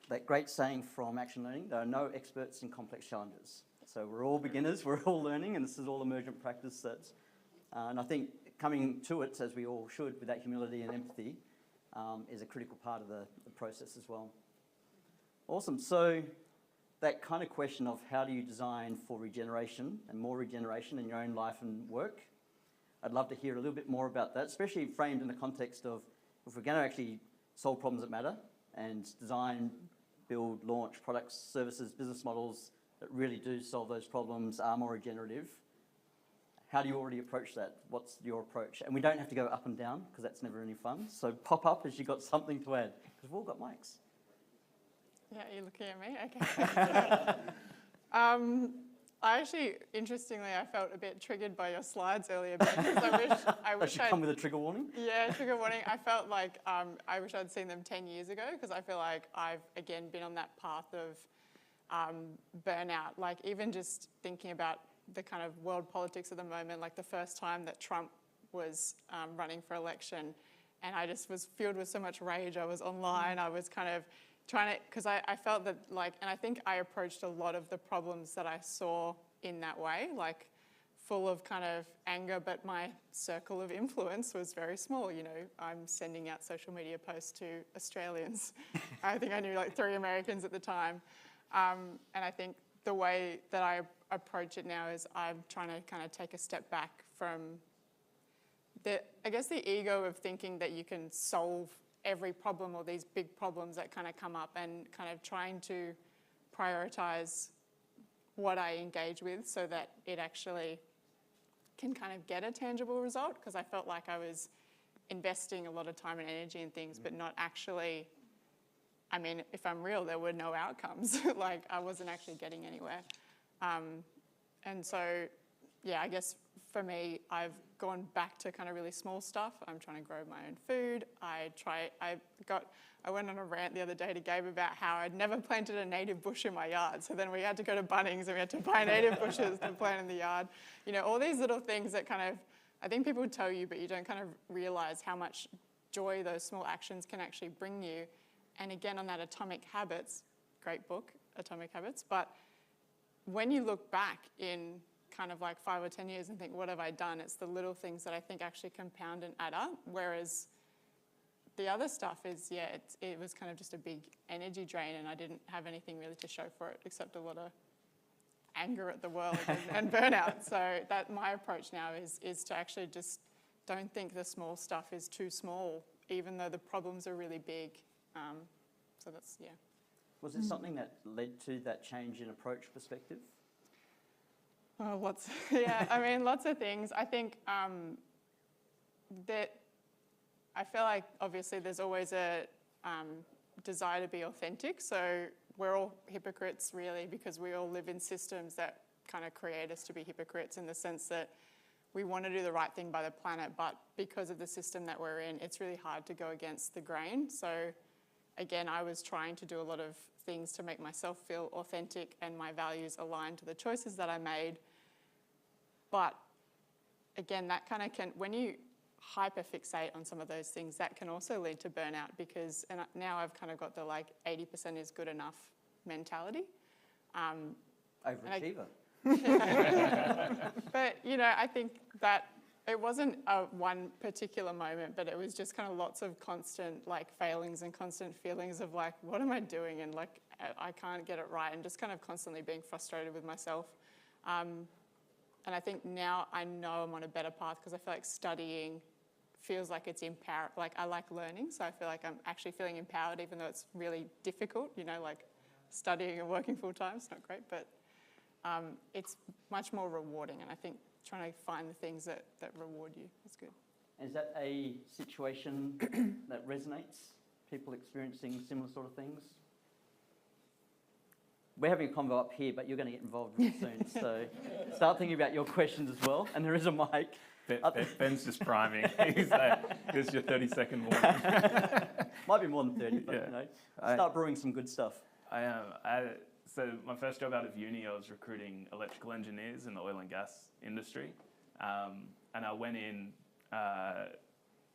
that great saying from Action Learning, there are no experts in complex challenges. So we're all beginners, we're all learning, and this is all emergent practice and I think coming to it, as we all should, with that humility and empathy, is a critical part of the process as well. Awesome. So that kind of question of how do you design for regeneration and more regeneration in your own life and work, I'd love to hear a little bit more about that, especially framed in the context of if we're going to actually solve problems that matter and design, build, launch products, services, business models that really do solve those problems, are more regenerative. How do you already approach that? What's your approach? And we don't have to go up and down, because that's never any fun. So pop up as you've got something to add, because we've all got mics. Yeah, you're looking at me? Okay. I actually, interestingly, I felt a bit triggered by your slides earlier, because I wish I'd come with a trigger warning? Yeah, trigger warning. I felt like I wish I'd seen them 10 years ago, because I feel like I've, again, been on that path of burnout. Like, even just thinking about the kind of world politics at the moment, like the first time that Trump was running for election, and I just was filled with so much rage. I was online, I was kind of trying to, because I felt that, like, and I think I approached a lot of the problems that I saw in that way, like full of kind of anger, but my circle of influence was very small. You know, I'm sending out social media posts to Australians. I think I knew like 3 Americans at the time. And I think the way that I approach it now is I'm trying to kind of take a step back from I guess the ego of thinking that you can solve every problem or these big problems that kind of come up, and kind of trying to prioritize what I engage with so that it actually can kind of get a tangible result, because I felt like I was investing a lot of time and energy in things, but not actually, I mean, if I'm real, there were no outcomes. Like, I wasn't actually getting anywhere. And so, yeah, I guess for me, I've gone back to kind of really small stuff. I'm trying to grow my own food. I went on a rant the other day to Gabe about how I'd never planted a native bush in my yard. So then we had to go to Bunnings and we had to buy native bushes to plant in the yard. You know, all these little things that kind of, I think people tell you, but you don't kind of realize how much joy those small actions can actually bring you. And again, on that Atomic Habits, great book, Atomic Habits, but when you look back in kind of like 5 or 10 years and think, what have I done? It's the little things that I think actually compound and add up. Whereas the other stuff is, yeah, it was kind of just a big energy drain, and I didn't have anything really to show for it except a lot of anger at the world and burnout. So that my approach now is to actually just don't think the small stuff is too small, even though the problems are really big. So that's, yeah. Was it something that led to that change in approach perspective? Oh, lots. Yeah, I mean, lots of things. I think that I feel like obviously there's always a desire to be authentic. So we're all hypocrites really, because we all live in systems that kind of create us to be hypocrites, in the sense that we want to do the right thing by the planet, but because of the system that we're in, it's really hard to go against the grain. So again, I was trying to do a lot of things to make myself feel authentic and my values aligned to the choices that I made. But again, that kind of can, when you hyperfixate on some of those things, that can also lead to burnout, because and now I've kind of got the like 80% is good enough mentality. Overachiever. But, you know, I think that it wasn't one particular moment, but it was just kind of lots of constant like failings and constant feelings of like, what am I doing? And like, I can't get it right, and just kind of constantly being frustrated with myself. And I think now I know I'm on a better path, because I feel like studying feels like it's empowered. Like, I like learning, so I feel like I'm actually feeling empowered, even though it's really difficult, you know, like studying and working full time, it's not great, but it's much more rewarding. And I think trying to find the things that reward you is good. Is that a situation that resonates? People experiencing similar sort of things? We're having a convo up here, but you're going to get involved real soon. So start thinking about your questions as well. And there is a mic. Ben's just priming. He's like, here's your 30-second warning. Might be more than 30, but you know, start brewing some good stuff. So my first job out of uni, I was recruiting electrical engineers in the oil and gas industry. And I went in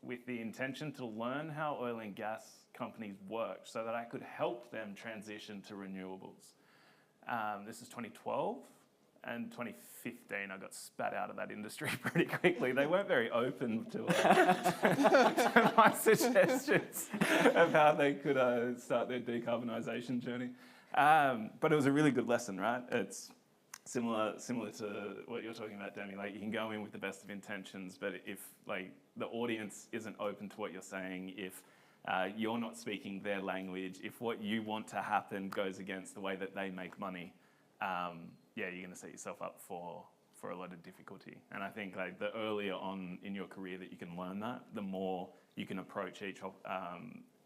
with the intention to learn how oil and gas companies worked so that I could help them transition to renewables. This is 2012, and 2015 I got spat out of that industry pretty quickly. They weren't very open to my suggestions of how they could start their decarbonisation journey. But it was a really good lesson, right? It's similar to what you're talking about, Demi. Like, you can go in with the best of intentions, but if like the audience isn't open to what you're saying, if you're not speaking their language, if what you want to happen goes against the way that they make money, you're going to set yourself up for a lot of difficulty. And I think like the earlier on in your career that you can learn that, the more you can approach each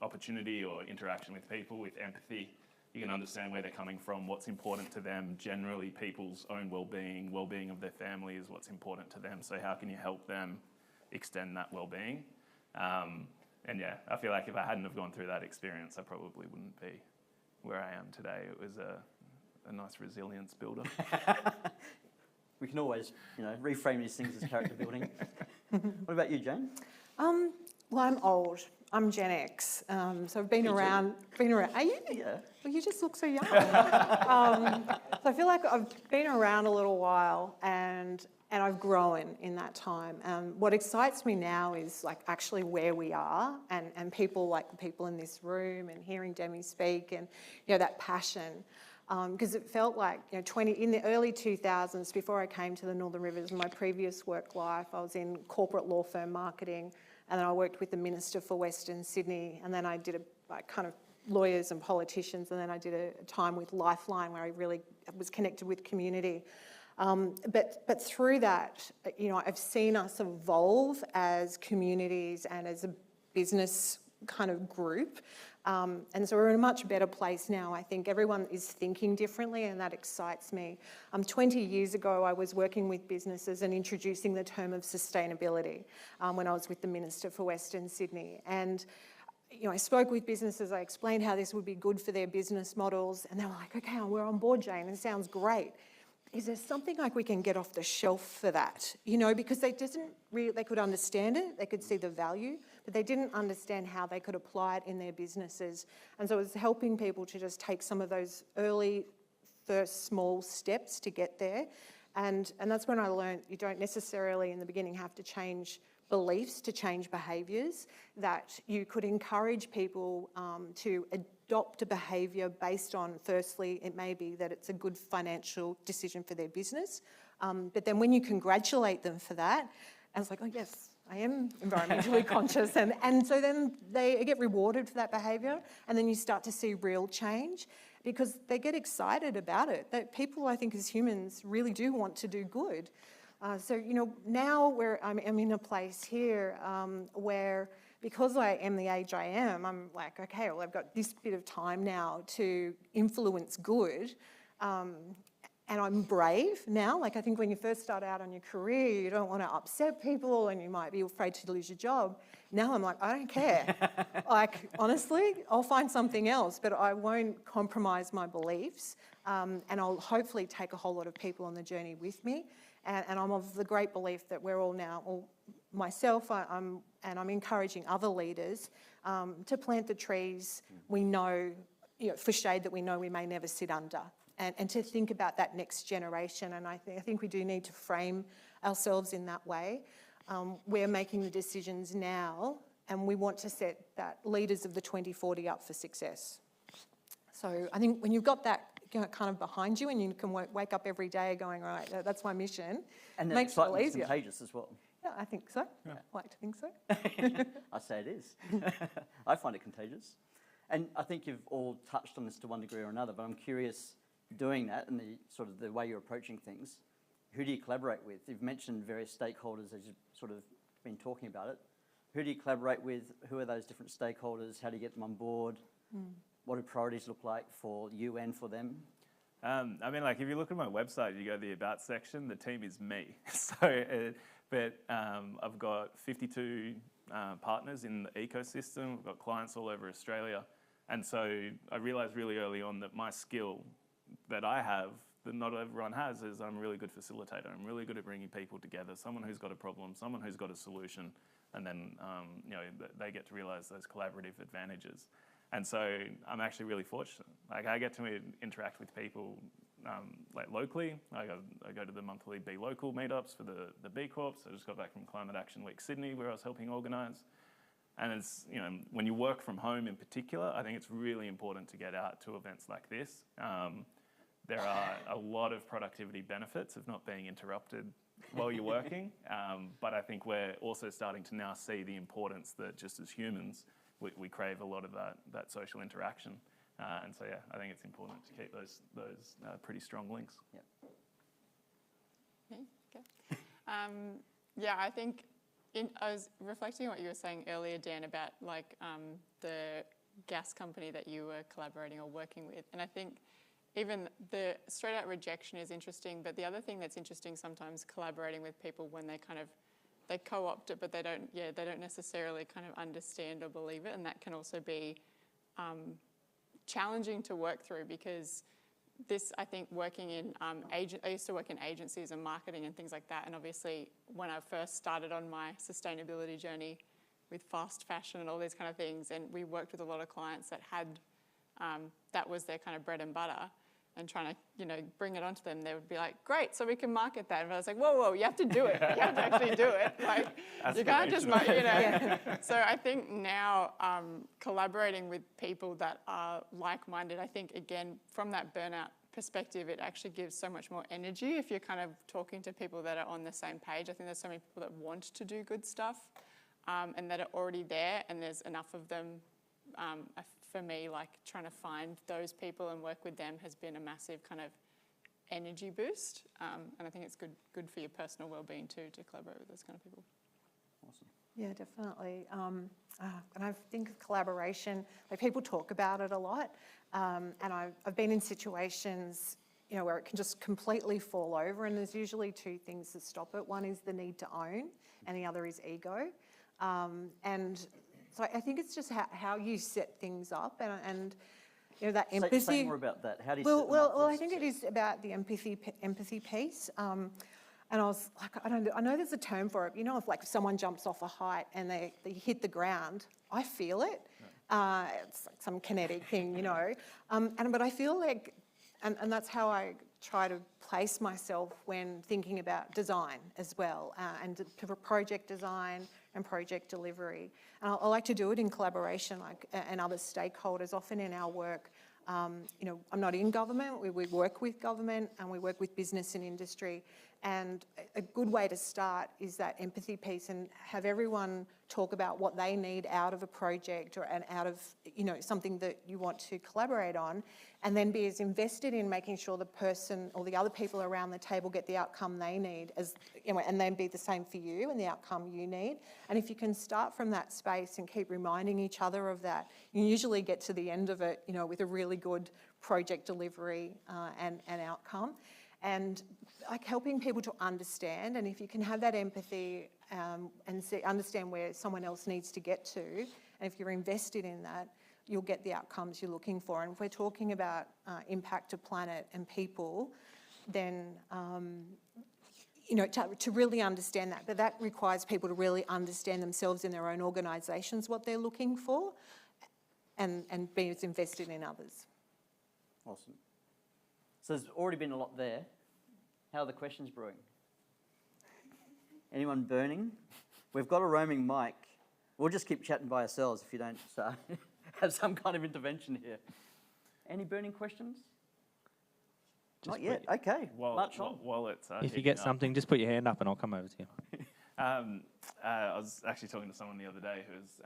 opportunity or interaction with people with empathy. You can understand where they're coming from, what's important to them. Generally, people's own well-being of their family is what's important to them. So how can you help them extend that well-being? And yeah, I feel like if I hadn't have gone through that experience, I probably wouldn't be where I am today. It was a nice resilience builder. We can always, you know, reframe these things as character building. What about you, Jane? Well, I'm old. I'm Gen X, so I've been around. Are you? Yeah. Well, you just look so young. So I feel like I've been around a little while, and and I've grown in that time. What excites me now is like actually where we are and people like the people in this room and hearing Demi speak and, you know, that passion. Because it felt like, you know, in the early 2000s, before I came to the Northern Rivers, in my previous work life, I was in corporate law firm marketing, and then I worked with the Minister for Western Sydney, and then I did kind of lawyers and politicians, and then I did a time with Lifeline where I really was connected with community. But through that, you know, I've seen us evolve as communities and as a business kind of group. And so we're in a much better place now. I think everyone is thinking differently, and that excites me. 20 years ago, I was working with businesses and introducing the term of sustainability when I was with the Minister for Western Sydney. And you know, I spoke with businesses, I explained how this would be good for their business models, and they were like, okay, we're on board, Jane, it sounds great. Is there something like we can get off the shelf for that? You know, because they could understand it, they could see the value, but they didn't understand how they could apply it in their businesses. And so it was helping people to just take some of those early, first small steps to get there. And that's when I learned you don't necessarily in the beginning have to change beliefs to change behaviours, that you could encourage people to adopt a behaviour based on, firstly, it may be that it's a good financial decision for their business, but then when you congratulate them for that, and it's like, oh yes, I am environmentally conscious, and so then they get rewarded for that behaviour, and then you start to see real change because they get excited about it. That people, I think, as humans, really do want to do good. So, you know, now I'm in a place here where, because I am the age I am, I'm like, okay, well, I've got this bit of time now to influence good, and I'm brave now. Like, I think when you first start out on your career, you don't want to upset people and you might be afraid to lose your job. Now I'm like, I don't care. Like, honestly, I'll find something else, but I won't compromise my beliefs, and I'll hopefully take a whole lot of people on the journey with me. And I'm of the great belief that we're all now, or myself, I'm encouraging other leaders to plant the trees we know, you know, for shade that we know we may never sit under, and to think about that next generation. And I think we do need to frame ourselves in that way. We're making the decisions now, and we want to set that leaders of the 2040 up for success. So I think when you've got that kind of behind you and you can wake up every day going, all right, that's my mission, and makes it all easier. Contagious as well. Yeah, I think so. Yeah. I like to think so. I say it is. I find it contagious. And I think you've all touched on this to one degree or another, but I'm curious, doing that and the sort of the way you're approaching things, who do you collaborate with? You've mentioned various stakeholders as you've sort of been talking about it. Who do you collaborate with? Who are those different stakeholders? How do you get them on board? What do priorities look like for you and for them? I mean, like, if you look at my website, you go to the About section, the team is me. But I've got 52 partners in the ecosystem. We've got clients all over Australia. And so I realised really early on that my skill that I have, that not everyone has, is I'm a really good facilitator. I'm really good at bringing people together, someone who's got a problem, someone who's got a solution, and then you know, they get to realise those collaborative advantages. And so I'm actually really fortunate. Like, I get to interact with people like locally. I go to the monthly Be Local meetups for the B Corps. I just got back from Climate Action Week Sydney, where I was helping organise. And it's, you know, when you work from home in particular, I think it's really important to get out to events like this. There are a lot of productivity benefits of not being interrupted while you're working, but I think we're also starting to now see the importance that just as humans, we crave a lot of that social interaction. And so, yeah, I think it's important to keep those pretty strong links. Yep. Okay. Yeah, I think I was reflecting on what you were saying earlier, Dan, about like the gas company that you were collaborating or working with. And I think even the straight out rejection is interesting, but the other thing that's interesting sometimes collaborating with people when they co-opt it, but they don't necessarily kind of understand or believe it, and that can also be challenging to work through, because this, I think, working in I used to work in agencies and marketing and things like that, and obviously when I first started on my sustainability journey with fast fashion and all these kind of things, and we worked with a lot of clients that had that was their kind of bread and butter, and trying to, bring it onto them, they would be like, great, so we can market that. And I was like, whoa, you have to do it. You have to actually do it. Like, you can't just, So I think now collaborating with people that are like-minded, I think, again, from that burnout perspective, it actually gives so much more energy if you're kind of talking to people that are on the same page. I think there's so many people that want to do good stuff and that are already there, and there's enough of them. For me, like trying to find those people and work with them has been a massive kind of energy boost, and I think it's good for your personal well-being too, to collaborate with those kind of people. Awesome. Yeah, definitely. And I think of collaboration, like people talk about it a lot, and I've been in situations, where it can just completely fall over, and there's usually two things that stop it. One is the need to own, and the other is ego. And so I think it's just how you set things up, and that empathy. Say more about that. How do you set them up? Well, I think it is about the empathy piece. And I was like, I know there's a term for it. If like someone jumps off a height and they hit the ground, I feel it. It's like some kinetic thing, but I feel like, and that's how I try to place myself when thinking about design as well, and project design and project delivery. And I like to do it in collaboration, and other stakeholders. Often in our work, I'm not in government. We work with government and we work with business and industry. And a good way to start is that empathy piece, and have everyone talk about what they need out of a project and out of something that you want to collaborate on, and then be as invested in making sure the person or the other people around the table get the outcome they need, and then be the same for you and the outcome you need. And if you can start from that space and keep reminding each other of that, you usually get to the end of it, with a really good project delivery and outcome. And like helping people to understand, and if you can have that empathy and understand where someone else needs to get to, and if you're invested in that, you'll get the outcomes you're looking for. And if we're talking about impact to planet and people, then to really understand that. But that requires people to really understand themselves in their own organisations, what they're looking for, and be as invested in others. Awesome. So there's already been a lot there. How are the questions brewing? Anyone burning? We've got a roaming mic. We'll just keep chatting by ourselves if you don't have some kind of intervention here. Any burning questions? Not yet. Okay. March on. While it's if you get something, just put your hand up and I'll come over to you. I was actually talking to someone the other day who's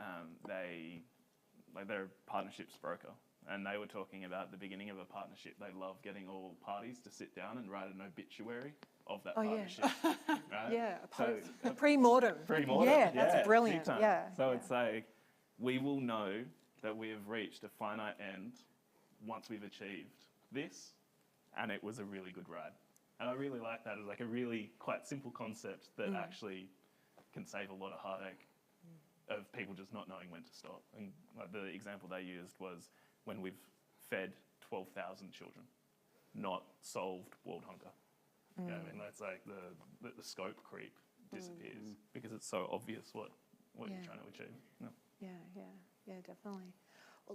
they're a partnerships broker. And they were talking about the beginning of a partnership. They love getting all parties to sit down and write an obituary of that partnership. Yeah. Right? Yeah, pre-mortem. Pre-mortem. Yeah, that's brilliant. Yeah. So it's like, we will know that we have reached a finite end once we've achieved this, and it was a really good ride. And I really like that as like a really quite simple concept that actually can save a lot of heartache of people just not knowing when to stop. And like the example they used was, when we've fed 12,000 children, not solved world hunger. That's like the scope creep disappears because it's so obvious what you're trying to achieve. Yeah, definitely.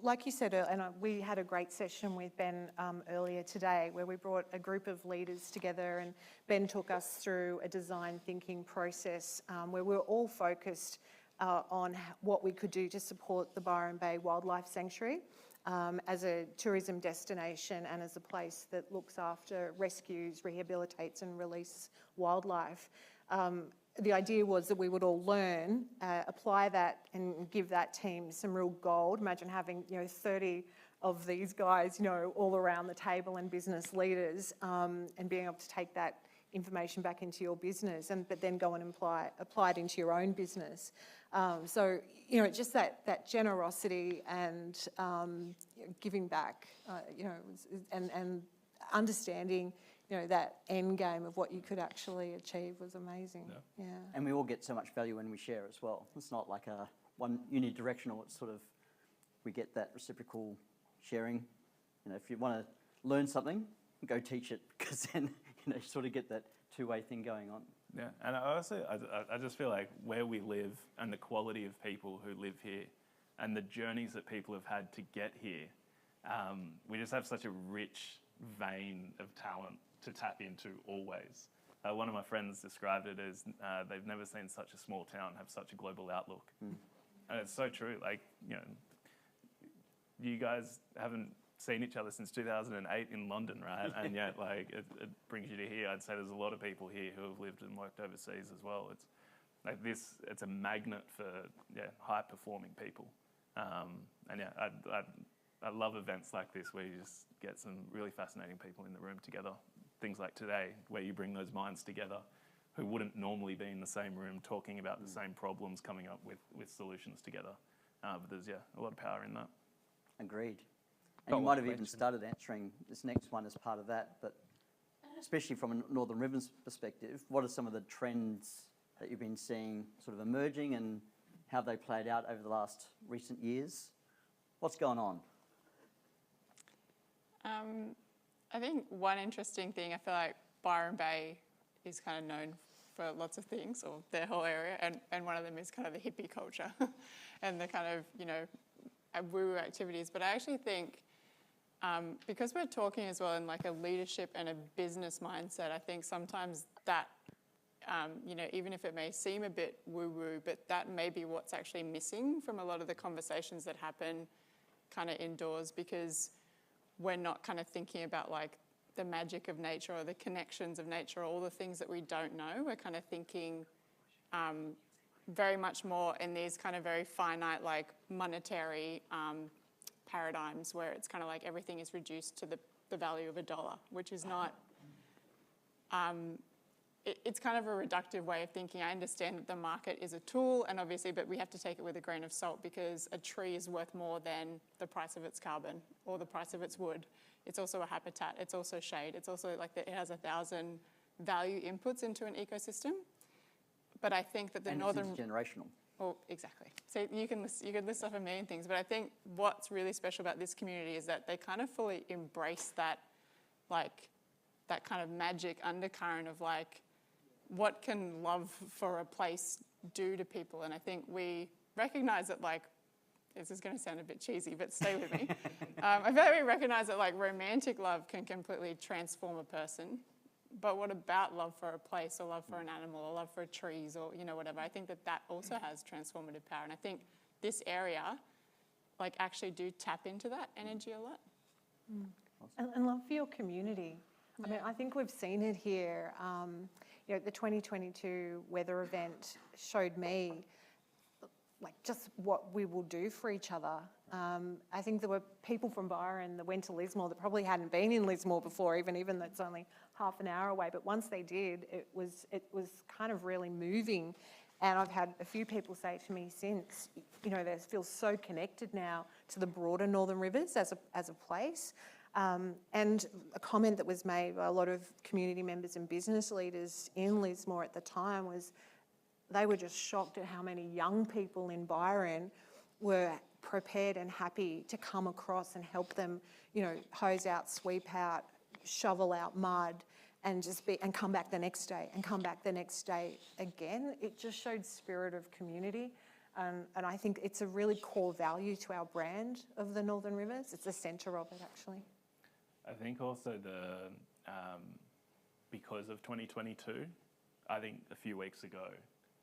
Like you said, and we had a great session with Ben earlier today where we brought a group of leaders together, and Ben took us through a design thinking process where we were all focused on what we could do to support the Byron Bay Wildlife Sanctuary as a tourism destination and as a place that looks after, rescues, rehabilitates and releases wildlife. The idea was that we would all learn, apply that and give that team some real gold. Imagine having 30 of these guys all around the table and business leaders, and being able to take that information back into your business, but then go and apply it into your own business. So just that generosity and giving back, and understanding that end game of what you could actually achieve was amazing. Yeah. And we all get so much value when we share as well. It's not like a one unidirectional. It's sort of, we get that reciprocal sharing. If you want to learn something, go teach it, because then you sort of get that two-way thing going on. Yeah, and I just feel like where we live and the quality of people who live here and the journeys that people have had to get here, we just have such a rich vein of talent to tap into always. One of my friends described it as they've never seen such a small town have such a global outlook. And it's so true. Like, you know, you guys haven't seen each other since 2008 in London, right? And yet, like, it brings you to here. I'd say there's a lot of people here who have lived and worked overseas as well. It's like this, it's a magnet for high-performing people. And yeah, I love events like this where you just get some really fascinating people in the room together. Things like today, where you bring those minds together who wouldn't normally be in the same room talking about the same problems, coming up with solutions together. But there's, a lot of power in that. Agreed. And you might have even started answering this next one as part of that, but especially from a Northern Rivers perspective, what are some of the trends that you've been seeing sort of emerging and how they played out over the last recent years? What's going on? I think one interesting thing, I feel like Byron Bay is kind of known for lots of things, or their whole area, and one of them is kind of the hippie culture and the kind of, woo-woo activities. But I actually think, because we're talking as well in like a leadership and a business mindset, I think sometimes that, even if it may seem a bit woo-woo, but that may be what's actually missing from a lot of the conversations that happen kind of indoors, because we're not kind of thinking about like the magic of nature or the connections of nature, or all the things that we don't know. We're kind of thinking very much more in these kind of very finite, like monetary paradigms, where it's kind of like everything is reduced to the value of $1, which is not, it's kind of a reductive way of thinking. I understand that the market is a tool, and obviously, but we have to take it with a grain of salt, because a tree is worth more than the price of its carbon or the price of its wood. It's also a habitat, it's also shade, it's also like it has 1,000 value inputs into an ecosystem. But I think that and northern... it's intergenerational. Oh, exactly. So you can list off a million things, but I think what's really special about this community is that they kind of fully embrace that, like, that kind of magic undercurrent of like, what can love for a place do to people? And I think we recognize that, like, this is going to sound a bit cheesy, but stay with me. I feel like we recognize that like romantic love can completely transform a person. But what about love for a place, or love for an animal, or love for trees, or whatever? I think that also has transformative power, and I think this area, like, actually do tap into that energy a lot. And love for your community. I mean, I think we've seen it here. The 2022 weather event showed me, like, just what we will do for each other. I think there were people from Byron that went to Lismore that probably hadn't been in Lismore before, even that's only half an hour away. But once they did, it was kind of really moving. And I've had a few people say to me since, they feel so connected now to the broader Northern Rivers as a place. And a comment that was made by a lot of community members and business leaders in Lismore at the time was they were just shocked at how many young people in Byron were prepared and happy to come across and help them, hose out, sweep out, shovel out mud, and come back the next day and come back the next day again. It just showed spirit of community. And I think it's a really core value to our brand of the Northern Rivers. It's the centre of it, actually. I think also because of 2022, I think a few weeks ago,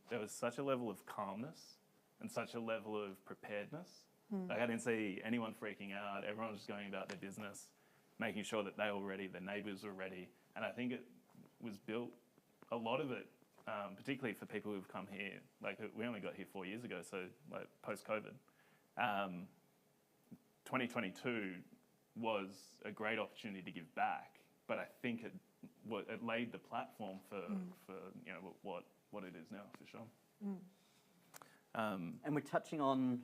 there was such a level of calmness and such a level of preparedness. Like, I didn't see anyone freaking out. Everyone was just going about their business, making sure that they were ready, their neighbours were ready. And I think it was built, a lot of it, particularly for people who've come here. Like, we only got here 4 years ago, so like post-COVID. 2022 was a great opportunity to give back, but I think it laid the platform for what it is now, for sure. And we're touching on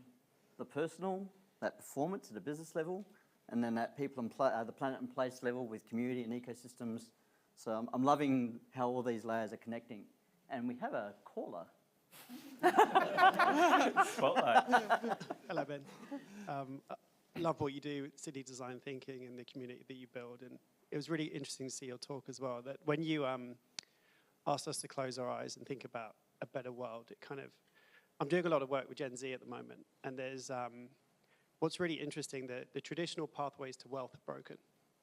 the personal, that performance at a business level, and then that people and the planet and place level with community and ecosystems. So I'm loving how all these layers are connecting. And we have a caller. Spotlight. Hello, Ben. Love what you do with city design thinking and the community that you build. And it was really interesting to see your talk as well, that when you asked us to close our eyes and think about a better world, it kind of, I'm doing a lot of work with Gen Z at the moment, and there's, what's really interesting, the traditional pathways to wealth are broken.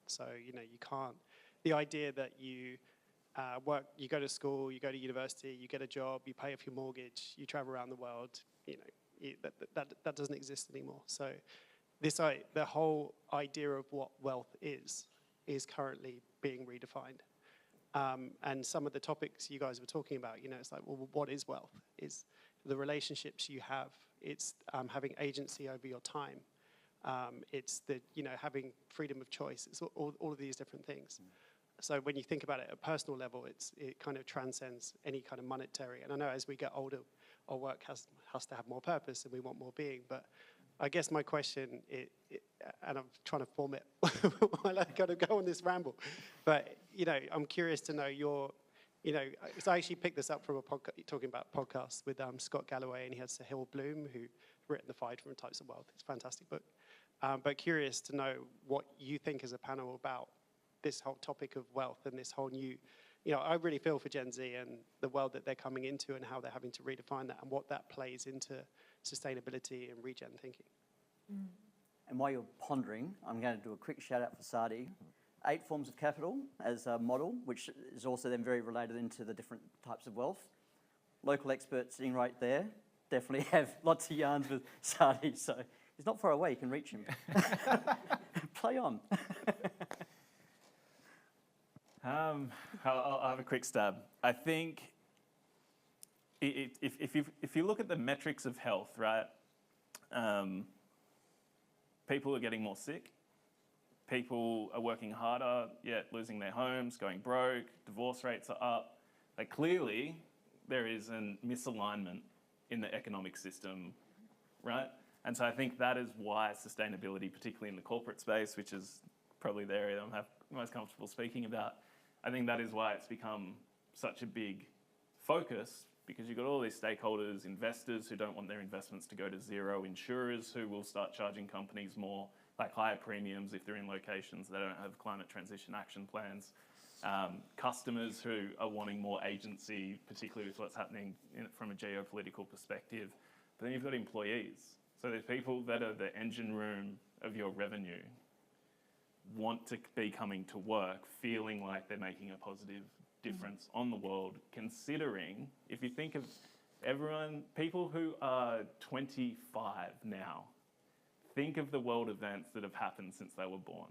So, you know, you can't, the idea that you work, you go to school, you go to university, you get a job, you pay off your mortgage, you travel around the world, you know, that doesn't exist anymore. So the whole idea of what wealth is currently being redefined. And some of the topics you guys were talking about, you know, it's like, well, what is wealth? Is the relationships you have, it's having agency over your time. It's the, you know, having freedom of choice. It's all of these different things. So when you think about it at a personal level, it kind of transcends any kind of monetary. And I know as we get older, our work has to have more purpose and we want more being. But I guess my question, and I'm trying to form it while I kind of go on this ramble, but, you know, I'm curious to know your, you know, so I actually picked this up from a podcast, talking about podcasts with Scott Galloway, and he has Sahil Bloom, who written The 5 Different Types of Wealth. It's a fantastic book. But curious to know what you think as a panel about this whole topic of wealth and this whole new, you know, I really feel for Gen Z and the world that they're coming into and how they're having to redefine that and what that plays into sustainability and regen thinking. And while you're pondering, I'm going to do a quick shout out for Sadi. 8 forms of capital as a model, which is also then very related into the different types of wealth. Local expert sitting right there, definitely have lots of yarns with Sadi, so he's not far away, you can reach him. Play on. I'll have a quick stab. I think if you look at the metrics of health, right, people are getting more sick. People are working harder, yet losing their homes, going broke, divorce rates are up. Like clearly, there is a misalignment in the economic system, right? And so I think that is why sustainability, particularly in the corporate space, which is probably the area that I'm most comfortable speaking about, I think that is why it's become such a big focus, because you've got all these stakeholders, investors who don't want their investments to go to zero, insurers who will start charging companies more, like higher premiums if they're in locations that don't have climate transition action plans, customers who are wanting more agency, particularly with what's happening from a geopolitical perspective. But then you've got employees. So there's people that are the engine room of your revenue, want to be coming to work, feeling like they're making a positive difference on the world, considering, if you think of people who are 25 now, think of the world events that have happened since they were born.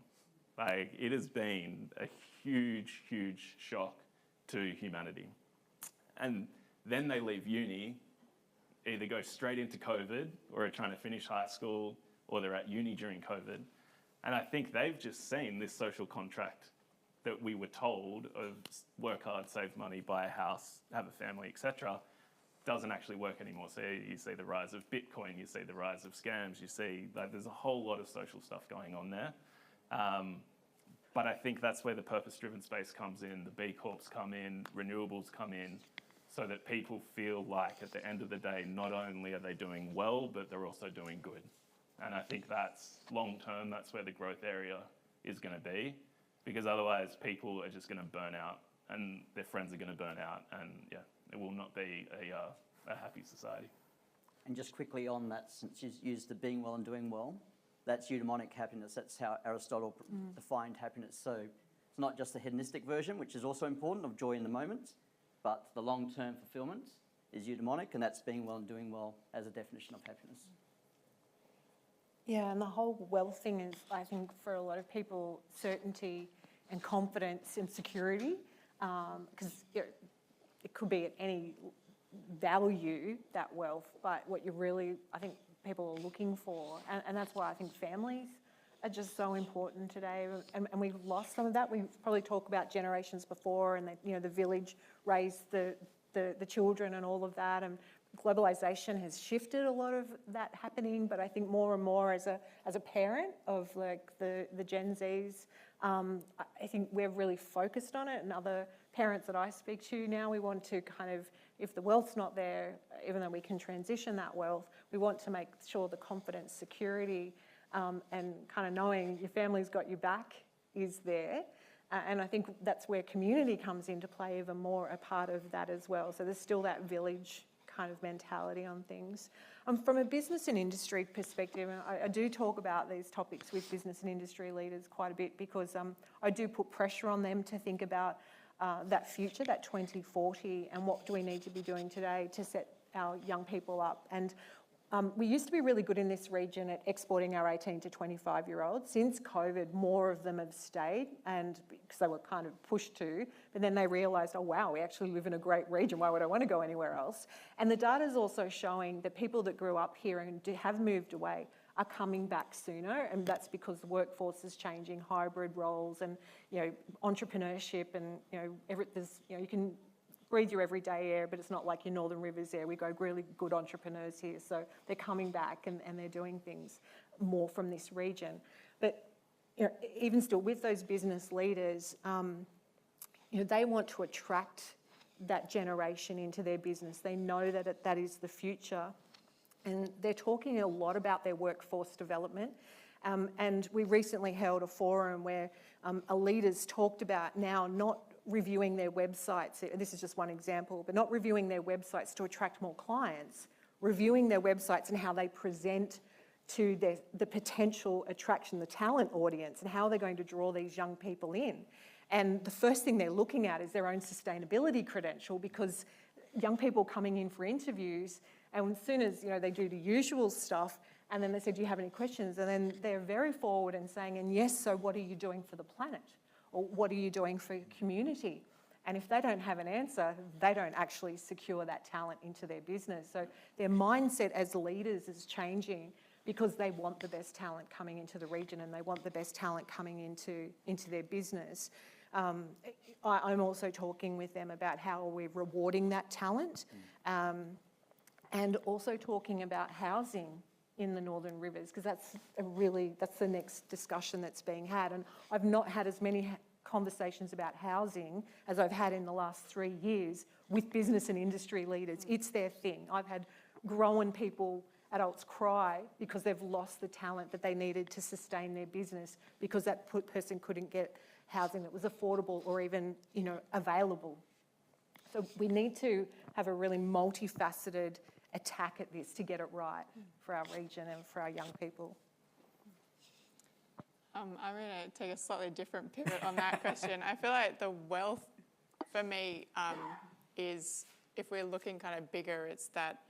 Like, it has been a huge, huge shock to humanity. And then they leave uni, either go straight into COVID or are trying to finish high school, or they're at uni during COVID. And I think they've just seen this social contract that we were told of work hard, save money, buy a house, have a family, etc., doesn't actually work anymore. So you see the rise of Bitcoin, you see the rise of scams, you see like there's a whole lot of social stuff going on there. But I think that's where the purpose-driven space comes in, the B Corps come in, renewables come in, so that people feel like at the end of the day, not only are they doing well, but they're also doing good. And I think that's long-term, that's where the growth area is going to be, because otherwise people are just going to burn out and their friends are going to burn out, and yeah, it will not be a happy society. And just quickly on that, since you used the being well and doing well, that's eudaimonic happiness. That's how Aristotle defined happiness. So it's not just the hedonistic version, which is also important, of joy in the moment, but the long-term fulfillment is eudaimonic, and that's being well and doing well as a definition of happiness. Yeah, and the whole wealth thing is, I think, for a lot of people, certainty and confidence and security, because it could be at any value, that wealth, but what you really, I think, people are looking for, and that's why I think families are just so important today, and we've lost some of that. We probably talk about generations before, and the village raised the children and all of that, and globalization has shifted a lot of that happening, but I think more and more as a parent of like the Gen Zs, I think we're really focused on it, and other parents that I speak to now, we want to kind of, if the wealth's not there, even though we can transition that wealth, we want to make sure the confidence, security, and kind of knowing your family's got your back is there. And I think that's where community comes into play even more, a part of that as well. So there's still that village kind of mentality on things. From a business and industry perspective, I do talk about these topics with business and industry leaders quite a bit because I do put pressure on them to think about that future, that 2040, and what do we need to be doing today to set our young people up. And we used to be really good in this region at exporting our 18 to 25-year-olds. Since COVID, more of them have stayed, and because they were kind of pushed to, but then they realised, oh wow, we actually live in a great region, why would I want to go anywhere else? And the data is also showing that people that grew up here and have moved away are coming back sooner, and that's because the workforce is changing, hybrid roles, and entrepreneurship, and you can breathe your everyday air, but it's not like your Northern Rivers air. We go really good entrepreneurs here, so they're coming back and they're doing things more from this region. But even still, with those business leaders, they want to attract that generation into their business. They know that that is the future, and they're talking a lot about their workforce development. And we recently held a forum where leaders talked about now not reviewing their websites, this is just one example, but not reviewing their websites to attract more clients, reviewing their websites and how they present to the potential attraction, the talent audience, and how they're going to draw these young people in. And the first thing they're looking at is their own sustainability credential, because young people coming in for interviews, and as soon as they do the usual stuff, and then they say, do you have any questions? And then they're very forward and saying, and yes, so what are you doing for the planet? Or what are you doing for your community? And if they don't have an answer, they don't actually secure that talent into their business. So their mindset as leaders is changing because they want the best talent coming into the region, and they want the best talent coming into their business. I'm also talking with them about how are we rewarding that talent, and also talking about housing in the Northern Rivers, because that's the next discussion that's being had. And I've not had as many conversations about housing as I've had in the last 3 years with business and industry leaders. It's their thing. I've had grown people, adults, cry because they've lost the talent that they needed to sustain their business because that person couldn't get housing that was affordable or even available. So we need to have a really multifaceted attack at this to get it right for our region and for our young people. I'm going to take a slightly different pivot on that question. I feel like the wealth for me is, if we're looking kind of bigger, it's that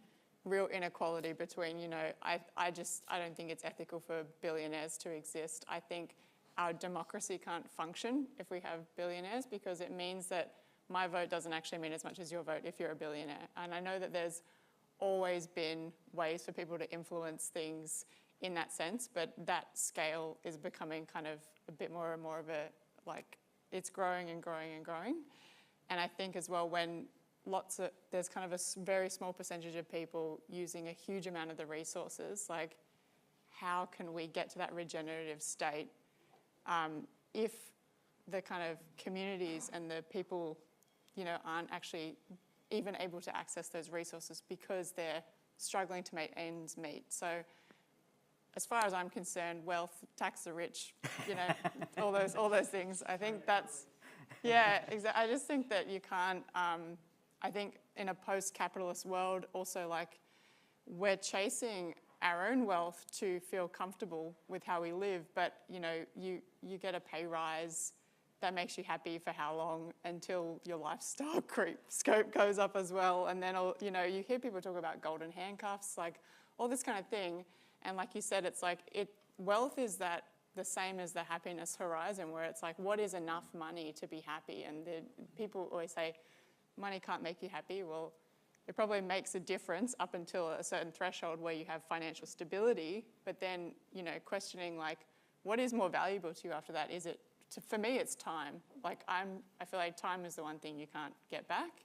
real inequality between, I don't think it's ethical for billionaires to exist. I think our democracy can't function if we have billionaires, because it means that my vote doesn't actually mean as much as your vote if you're a billionaire. And I know that there's always been ways for people to influence things in that sense, but that scale is becoming kind of a bit more and more of it's growing and growing and growing. And I think as well, when there's kind of a very small percentage of people using a huge amount of the resources, like how can we get to that regenerative state if the kind of communities and the people, aren't actually even able to access those resources because they're struggling to make ends meet. So as far as I'm concerned, wealth, tax the rich, all those things. I think that's, exactly. I just think that you can't, I think in a post-capitalist world also, we're chasing our own wealth to feel comfortable with how we live, but you get a pay rise that makes you happy for how long until your lifestyle scope goes up as well. And then, you hear people talk about golden handcuffs, all this kind of thing. And like you said, it's wealth is the same as the happiness horizon, where it's what is enough money to be happy? And people always say, money can't make you happy. Well, it probably makes a difference up until a certain threshold where you have financial stability. But then, questioning what is more valuable to you after that? Is it, for me, it's time. I feel like time is the one thing you can't get back.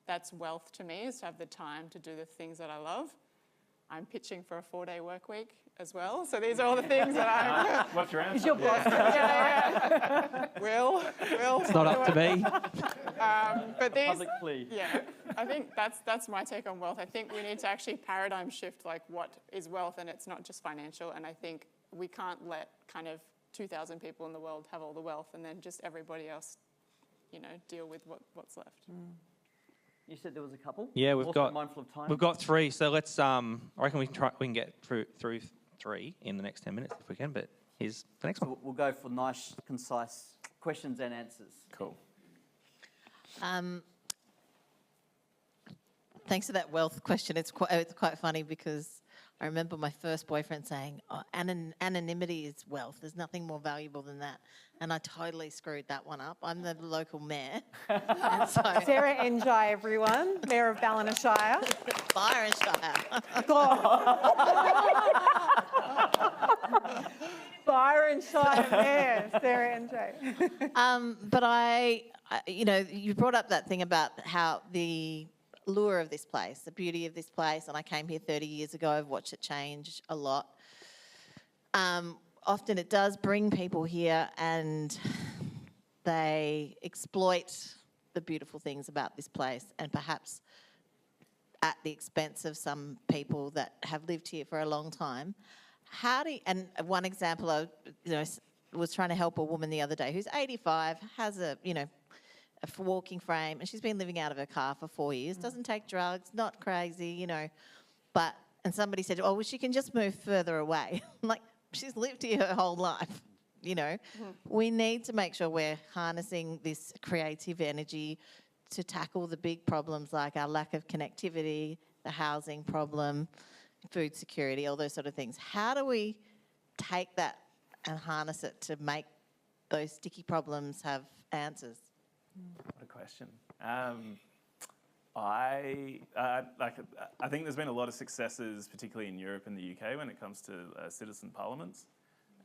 That's wealth to me, is to have the time to do the things that I love. I'm pitching for a 4-day work week as well. So these are all the things that I'm... What's your answer? Is your boss? Yeah. Will. It's not up to me. But these... Public plea. Yeah. I think that's my take on wealth. I think we need to actually paradigm shift what is wealth, and it's not just financial. And I think we can't let kind of 2,000 people in the world have all the wealth and then just everybody else, deal with what's left. You said there was a couple? Yeah, we've Also got mindful of time. We've got 3, so let's. I reckon we can get through 3 in the next 10 minutes if we can. But here's the next one. So we'll go for nice, concise questions and answers. Cool. Thanks for that wealth question. It's quite funny because I remember my first boyfriend saying, oh, anonymity is wealth. There's nothing more valuable than that. And I totally screwed that one up. I'm the local mayor. And so Sarah Enjai, everyone, Mayor of Ballina Shire. Byron Shire. Byron Shire Mayor, Sarah Enjai. But you brought up that thing about how the lure of this place, the beauty of this place, and I came here 30 years ago. I've watched it change a lot. Often it does bring people here and they exploit the beautiful things about this place, and perhaps at the expense of some people that have lived here for a long time. And one example, I was trying to help a woman the other day who's 85, has a walking frame, and she's been living out of her car for 4 years, doesn't take drugs, not crazy, and somebody said, oh, well, she can just move further away. I'm like, she's lived here her whole life, We need to make sure we're harnessing this creative energy to tackle the big problems like our lack of connectivity, the housing problem, food security, all those sort of things. How do we take that and harness it to make those sticky problems have answers? What a question. I think there's been a lot of successes, particularly in Europe and the UK, when it comes to citizen parliaments,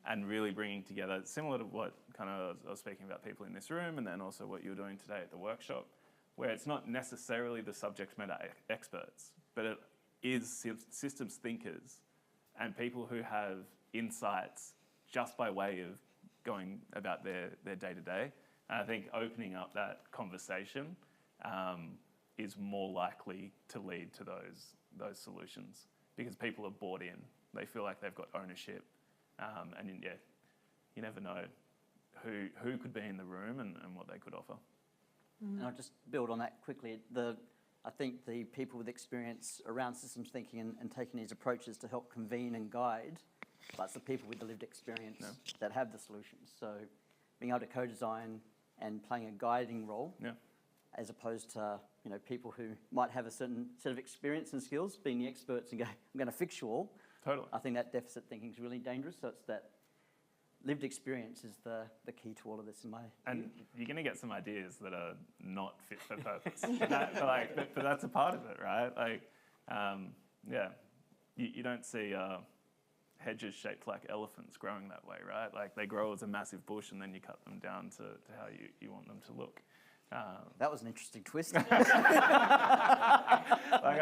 and really bringing together, similar to what I was speaking about people in this room, and then also what you were doing today at the workshop, where it's not necessarily the subject matter experts, but it is systems thinkers and people who have insights just by way of going about their day-to-day. And I think opening up that conversation is more likely to lead to those solutions, because people are bought in. They feel like they've got ownership, and you never know who could be in the room and what they could offer. And I'll just build on that quickly. I think the people with experience around systems thinking and taking these approaches to help convene and guide, that's the people with the lived experience that have the solutions. So being able to co-design and playing a guiding role, as opposed to people who might have a certain set of experience and skills, being the experts and go, I'm going to fix you all. Totally. I think that deficit thinking is really dangerous. So it's that lived experience is the key to all of this in my view. You're going to get some ideas that are not fit for purpose. but that's a part of it, right? You don't see hedges shaped like elephants growing that way, right? Like they grow as a massive bush and then you cut them down to how you want them to look. That was an interesting twist. Like I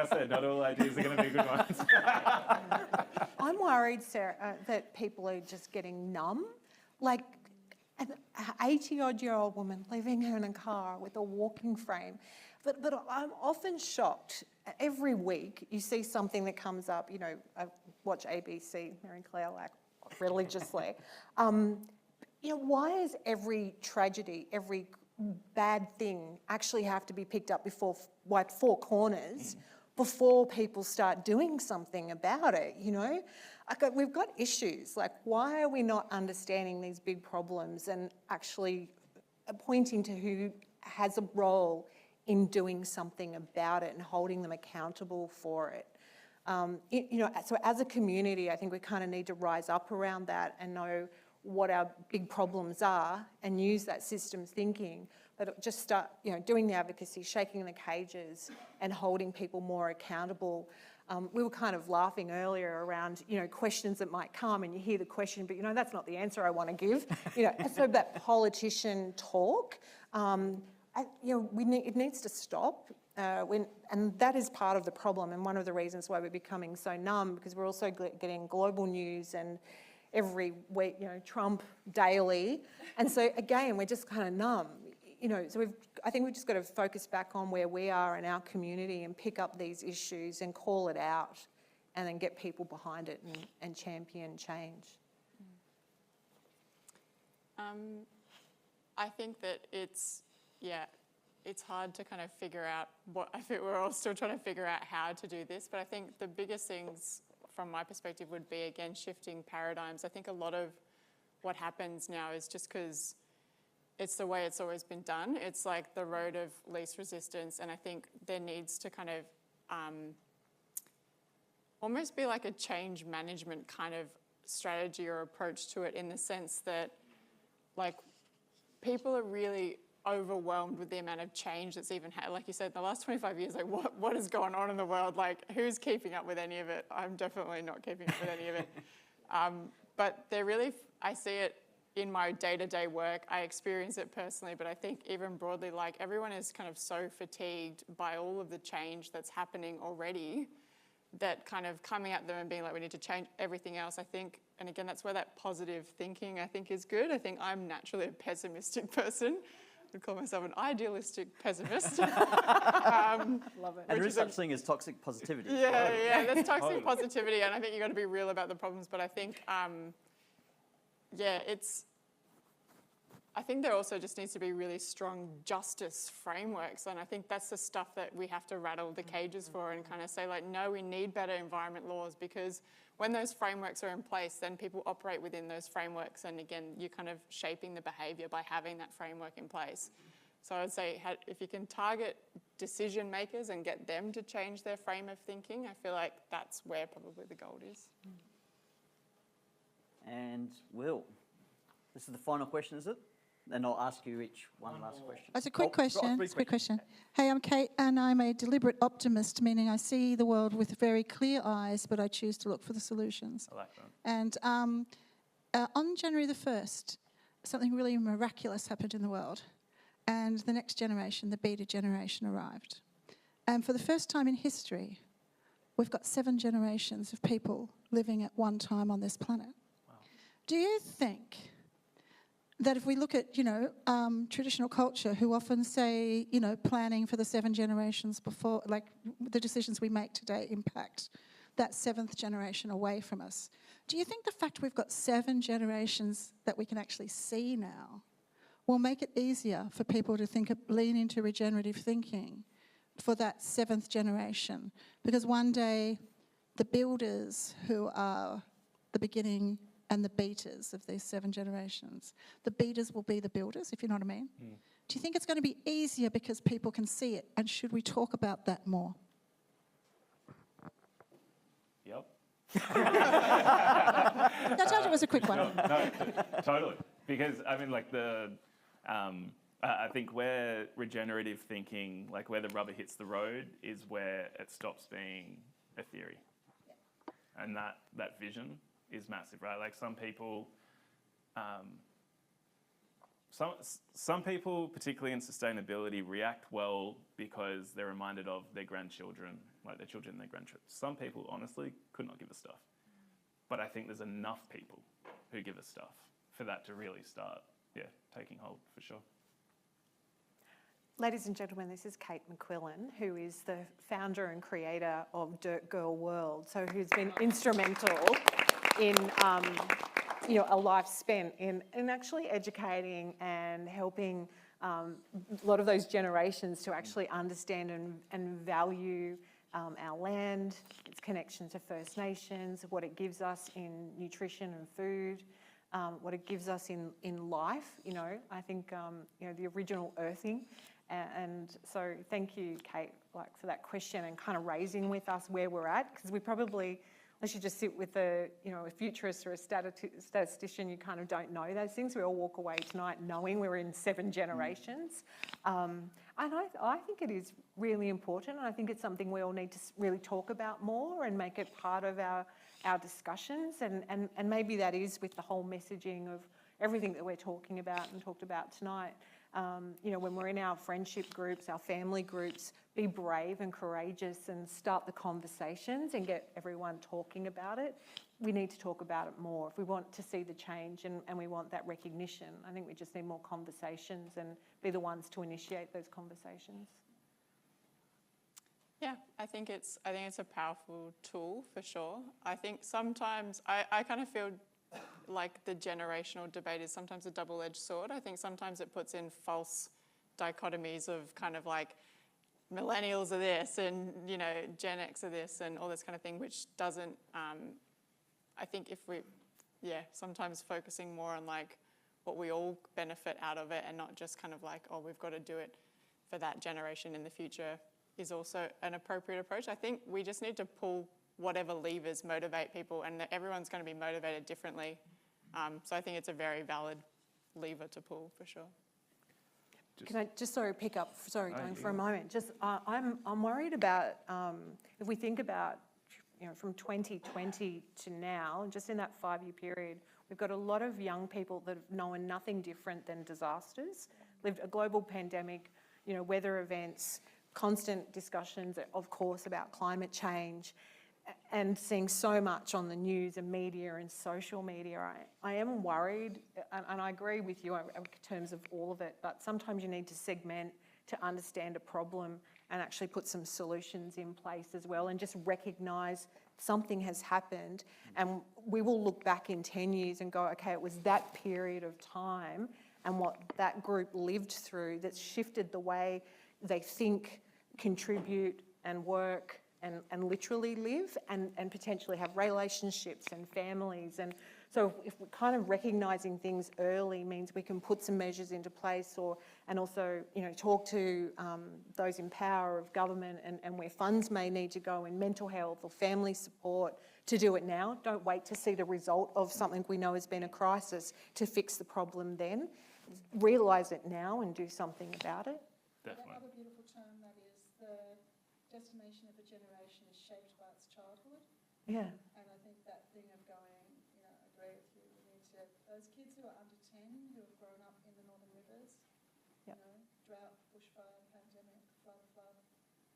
said, not all ideas are going to be good ones. I'm worried, Sarah, that people are just getting numb. Like an 80-odd-year-old woman living in a car with a walking frame. But I'm often shocked. Every week you see something that comes up. I watch ABC, Mary Claire, like religiously. Why is every tragedy, every bad thing actually have to be picked up before, like, 4 corners before people start doing something about it, We've got issues. Like, why are we not understanding these big problems and actually pointing to who has a role in doing something about it and holding them accountable for it? So as a community, I think we kind of need to rise up around that and know what our big problems are and use that systems thinking, but just start, doing the advocacy, shaking the cages and holding people more accountable. We were kind of laughing earlier around, questions that might come and you hear the question, but that's not the answer I want to give. So that politician talk, it needs to stop. And that is part of the problem and one of the reasons why we're becoming so numb, because we're also getting global news and every week, Trump daily. And so again, we're just kind of numb. So I think we've just got to focus back on where we are in our community and pick up these issues and call it out and then get people behind it and champion change. I think that it's it's hard to kind of figure out I think we're all still trying to figure out how to do this, but I think the biggest things from my perspective would be, again, shifting paradigms. I think a lot of what happens now is just because it's the way it's always been done. It's like the road of least resistance, and I think there needs to kind of almost be like a change management kind of strategy or approach to it, in the sense that, like, people are really overwhelmed with the amount of change that's even had. Like you said, in the last 25 years, like what is going on in the world? Like, who's keeping up with any of it? I'm definitely not keeping up with any of it. But they're really, I see it in my day-to-day work. I experience it personally, but I think even broadly, like, everyone is kind of so fatigued by all of the change that's happening already, that kind of coming at them and being like, we need to change everything else, I think, and again, that's where that positive thinking, I think, is good. I think I'm naturally a pessimistic person. I would call myself an idealistic pessimist. And there is such thing as toxic positivity. Yeah, there's toxic positivity, and I think you've got to be real about the problems, but I think, I think there also just needs to be really strong justice frameworks, and I think that's the stuff that we have to rattle the cages for and kind of say, like, no, we need better environment laws, because when those frameworks are in place, then people operate within those frameworks, and again, you're kind of shaping the behaviour by having that framework in place. So I would say, if you can target decision makers and get them to change their frame of thinking, I feel like that's where probably the gold is. And Will, this is the final question, is it? Then I'll ask you each one last question. It's a quick question. Brief It's a quick question. Hey, I'm Kate, and I'm a deliberate optimist, meaning I see the world with very clear eyes, but I choose to look for the solutions. I like that. And on January the 1st, something really miraculous happened in the world, and the next generation, the beta generation, arrived. And for the first time in history, we've got 7 generations of people living at one time on this planet. Wow. Do you think that if we look at, traditional culture, who often say, planning for the 7 generations before, like the decisions we make today impact that 7th generation away from us. Do you think the fact we've got 7 generations that we can actually see now will make it easier for people to lean into regenerative thinking for that 7th generation? Because one day, the builders who are the beginning and the beaters of these 7 generations. The beaters will be the builders, if you know what I mean. Mm. Do you think it's going to be easier because people can see it? And should we talk about that more? Yep. I told you it was a quick one. No, totally. Because, I mean, like I think where regenerative thinking, like where the rubber hits the road, is where it stops being a theory. And that vision is massive, right? Like some people, some people, particularly in sustainability, react well because they're reminded of their grandchildren, like their children and their grandchildren. Some people, honestly, could not give a stuff. But I think there's enough people who give a stuff for that to really start, taking hold, for sure. Ladies and gentlemen, this is Kate McQuillan, who is the founder and creator of Dirt Girl World, so who's been instrumental in a life spent in actually educating and helping a lot of those generations to actually understand and value our land, its connection to First Nations, what it gives us in nutrition and food, what it gives us in life. I think the original earthing. And so thank you, Kate, for that question and kind of raising with us where we're at, because we probably, unless you just sit with a futurist or a statistician, you kind of don't know those things. We all walk away tonight knowing we're in 7 generations. And I think it is really important, and I think it's something we all need to really talk about more and make it part of our discussions. And maybe that is with the whole messaging of everything that we're talking about and talked about tonight. When we're in our friendship groups, our family groups, be brave and courageous and start the conversations and get everyone talking about it. We need to talk about it more if we want to see the change and we want that recognition. I think we just need more conversations and be the ones to initiate those conversations. Yeah, I think it's a powerful tool for sure. I think sometimes I kind of feel like the generational debate is sometimes a double-edged sword. I think sometimes it puts in false dichotomies of kind of like millennials are this and, you know, Gen X are this and all this kind of thing, which doesn't, I think if we, sometimes focusing more on like what we all benefit out of it and not just kind of like, oh, we've got to do it for that generation in the future is also an appropriate approach. I think we just need to pull whatever levers motivate people, and that everyone's going to be motivated differently. So I think it's a very valid lever to pull for sure. Can I just pick up for a moment? Just I'm worried about if we think about, you know, from 2020 to now, just in that 5-year period, we've got a lot of young people that have known nothing different than disasters, lived a global pandemic, you know, weather events, constant discussions, of course, about climate change, and seeing so much on the news and media and social media. I am worried, and I agree with you in terms of all of it, but sometimes you need to segment to understand a problem and actually put some solutions in place as well, and just recognise something has happened, and we will look back in 10 years and go, okay, it was that period of time and what that group lived through that's shifted the way they think, contribute and work and literally live and potentially have relationships and families. And so if we're kind of recognising things early means we can put some measures into place, and also, you know, talk to those in power of government and where funds may need to go in mental health or family support to do it now. Don't wait to see the result of something we know has been a crisis to fix the problem then. Realise it now and do something about it. Definitely. That other beautiful term that is the destination of a generation is shaped by its childhood. Yeah. And I think that thing of going, you know, I agree with you. We need to, those kids who are under 10 who have grown up in the Northern Rivers, you know, drought, bushfire, pandemic, flood,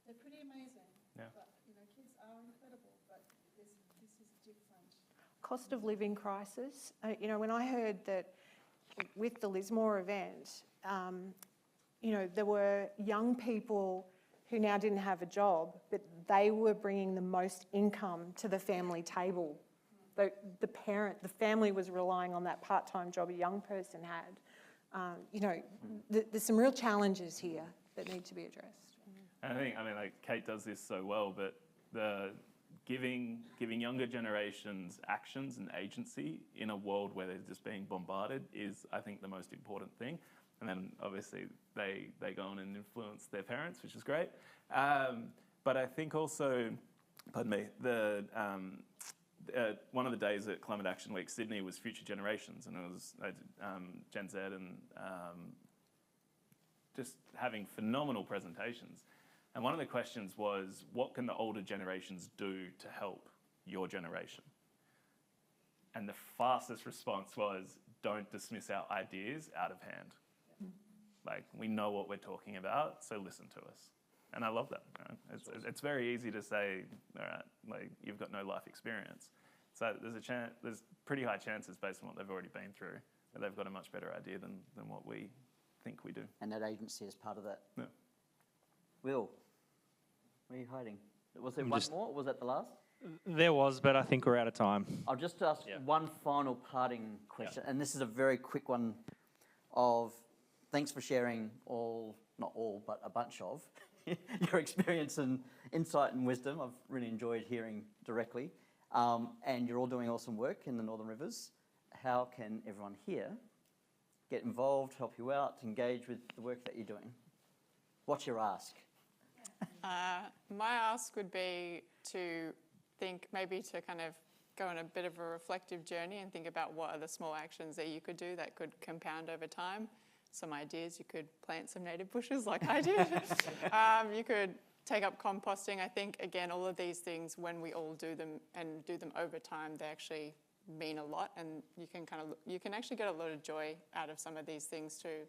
they're pretty amazing. Yeah. But, you know, kids are incredible, but this is different. Cost of living crisis. You know, when I heard that with the Lismore event, you know, there were young people who now didn't have a job, but they were bringing the most income to the family table. The family was relying on that part-time job a young person had. You know, there's some real challenges here that need to be addressed. And I mean, like Kate does this so well, but the giving younger generations actions and agency in a world where they're just being bombarded is, I think, the most important thing. And then obviously they go on and influence their parents, which is great. But I think also, pardon me, one of the days at Climate Action Week Sydney was Future Generations, and it was Gen Z and just having phenomenal presentations. And one of the questions was, what can the older generations do to help your generation? And the fastest response was, don't dismiss our ideas out of hand. Like, we know what we're talking about, so listen to us. And I love that. Right? It's very easy to say, all right, like, you've got no life experience. So there's pretty high chances based on what they've already been through that they've got a much better idea than what we think we do. And that agency is part of that. Yeah. Will, where are you hiding? Was there one more, or was that the last? There was, but I think we're out of time. I'll just ask one final parting question, and this is a very quick one of thanks for sharing not all, but a bunch of your experience and insight and wisdom. I've really enjoyed hearing directly. And you're all doing awesome work in the Northern Rivers. How can everyone here get involved, help you out, engage with the work that you're doing? What's your ask? My ask would be to think maybe to kind of go on a bit of a reflective journey and think about what are the small actions that you could do that could compound over time. Some ideas, you could plant some native bushes like I did. You could take up composting. I think, again, all of these things, when we all do them and do them over time, they actually mean a lot, and you can actually get a lot of joy out of some of these things too.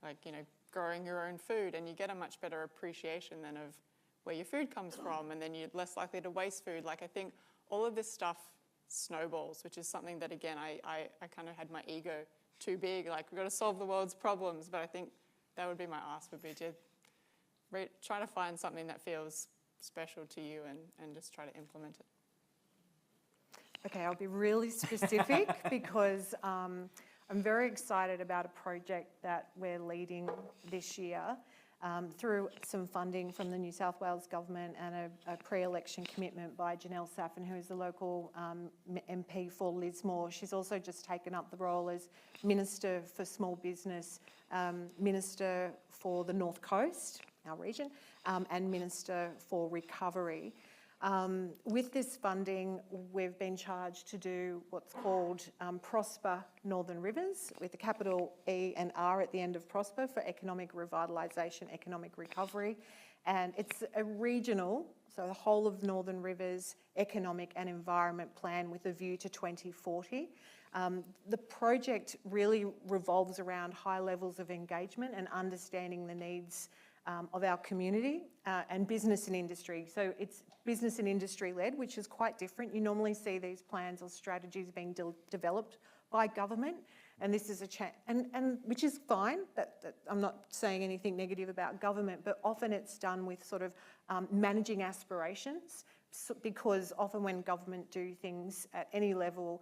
Like, you know, growing your own food, and you get a much better appreciation then of where your food comes from, and then you're less likely to waste food. Like, I think all of this stuff snowballs, which is something that, again, I kind of had my ego too big. Like, we've got to solve the world's problems, but I think that would be my ask, would be to try to find something that feels special to you and just try to implement it. Okay, I'll be really specific because I'm very excited about a project that we're leading this year through some funding from the New South Wales Government and a pre-election commitment by Janelle Saffin, who is the local MP for Lismore. She's also just taken up the role as Minister for Small Business, Minister for the North Coast, our region, and Minister for Recovery. With this funding, we've been charged to do what's called Prosper Northern Rivers, with a capital E and R at the end of Prosper for economic revitalisation, economic recovery. And it's a regional, so the whole of Northern Rivers economic and environment plan with a view to 2040. The project really revolves around high levels of engagement and understanding the needs of our community and business and industry. So it's business and industry led, which is quite different. You normally see these plans or strategies being developed by government, and this is a and which is fine. That I'm not saying anything negative about government, but often it's done with sort of managing aspirations, because often when government do things at any level,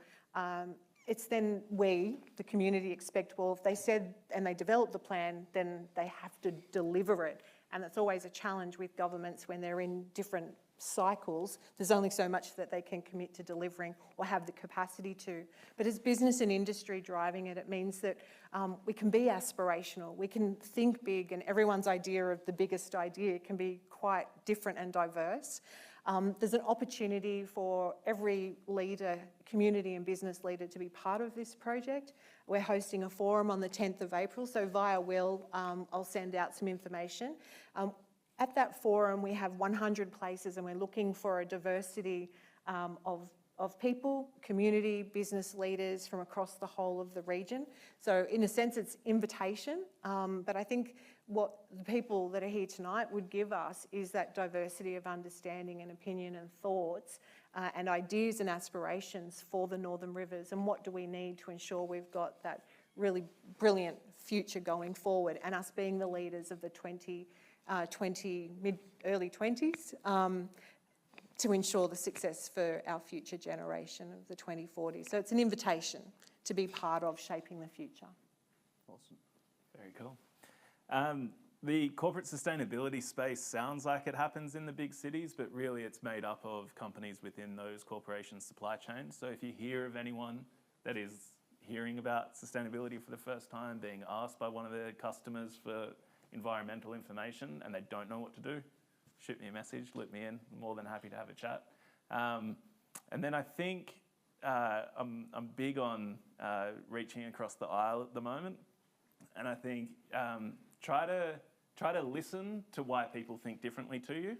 it's then we, the community, expect, well, if they said and they develop the plan, then they have to deliver it. And that's always a challenge with governments when they're in different cycles. There's only so much that they can commit to delivering or have the capacity to. But as business and industry driving it, it means that we can be aspirational, we can think big, and everyone's idea of the biggest idea can be quite different and diverse. There's an opportunity for every leader, community and business leader, to be part of this project. We're hosting a forum on the 10th of April, so via Will, I'll send out some information. At that forum, we have 100 places, and we're looking for a diversity of people, community, business leaders from across the whole of the region. So in a sense, it's invitation, but I think what the people that are here tonight would give us is that diversity of understanding and opinion and thoughts and ideas and aspirations for the Northern Rivers, and what do we need to ensure we've got that really brilliant future going forward, and us being the leaders of the early 20s to ensure the success for our future generation of the 2040s. So it's an invitation to be part of shaping the future. Awesome. Very cool. The corporate sustainability space sounds like it happens in the big cities, but really it's made up of companies within those corporations' supply chains. So if you hear of anyone that is hearing about sustainability for the first time, being asked by one of their customers for environmental information and they don't know what to do, shoot me a message, loop me in. I'm more than happy to have a chat. And then I think I'm big on reaching across the aisle at the moment. And I think try to listen to why people think differently to you,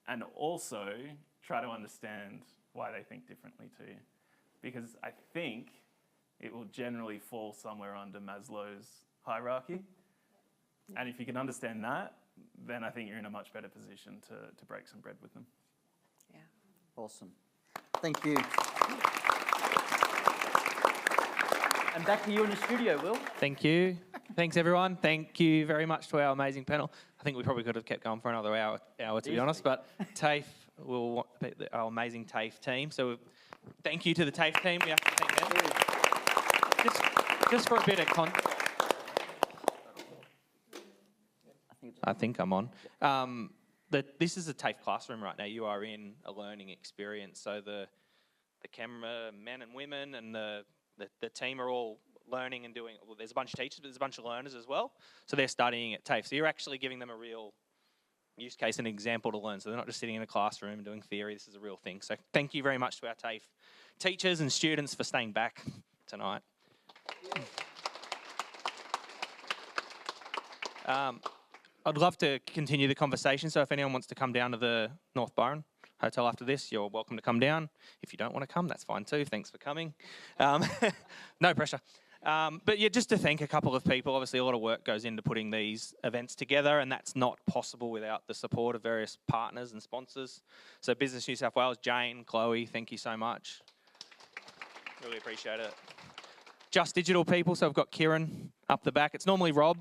and also try to understand why they think differently to you. Because I think it will generally fall somewhere under Maslow's hierarchy. And if you can understand that, then I think you're in a much better position to break some bread with them. Yeah. Awesome. Thank you. And back to you in the studio, Will. Thank you. Thanks, everyone. Thank you very much to our amazing panel. I think we probably could have kept going for another hour to be honest, but TAFE, our amazing TAFE team. So thank you to the TAFE team. We have to thank them. Just for a bit of context. I think I'm on. This is a TAFE classroom right now. You are in a learning experience. So the cameramen and women and the team are all learning and doing, well, there's a bunch of teachers, but there's a bunch of learners as well. So they're studying at TAFE. So you're actually giving them a real use case and example to learn. So they're not just sitting in a classroom and doing theory. This is a real thing. So thank you very much to our TAFE teachers and students for staying back tonight. I'd love to continue the conversation. So if anyone wants to come down to the North Byron Hotel after this, you're welcome to come down. If you don't want to come, that's fine too. Thanks for coming. No pressure. But yeah, just to thank a couple of people. Obviously, a lot of work goes into putting these events together, and that's not possible without the support of various partners and sponsors. So Business New South Wales, Jane, Chloe, thank you so much. Really appreciate it. Just Digital people, so I've got Kieran up the back. It's normally Rob,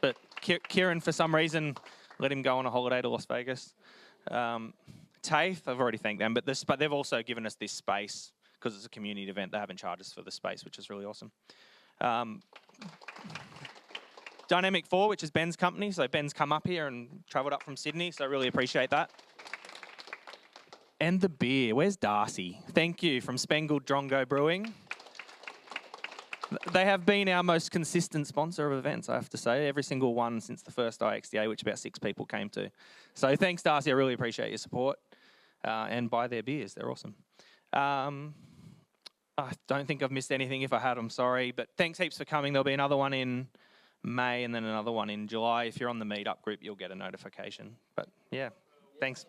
but Kieran, for some reason, let him go on a holiday to Las Vegas. TAFE, I've already thanked them, but they've also given us this space because it's a community event. They haven't charged us for the space, which is really awesome. Dynamic 4, which is Ben's company. So Ben's come up here and travelled up from Sydney, so I really appreciate that. And the beer. Where's Darcy? Thank you, from Spangled Drongo Brewing. They have been our most consistent sponsor of events, I have to say. Every single one since the first IxDA, which about 6 people came to. So thanks, Darcy. I really appreciate your support. And buy their beers. They're awesome. I don't think I've missed anything. If I had, I'm sorry. But thanks heaps for coming. There'll be another one in May and then another one in July. If you're on the meetup group, you'll get a notification. But yeah, thanks.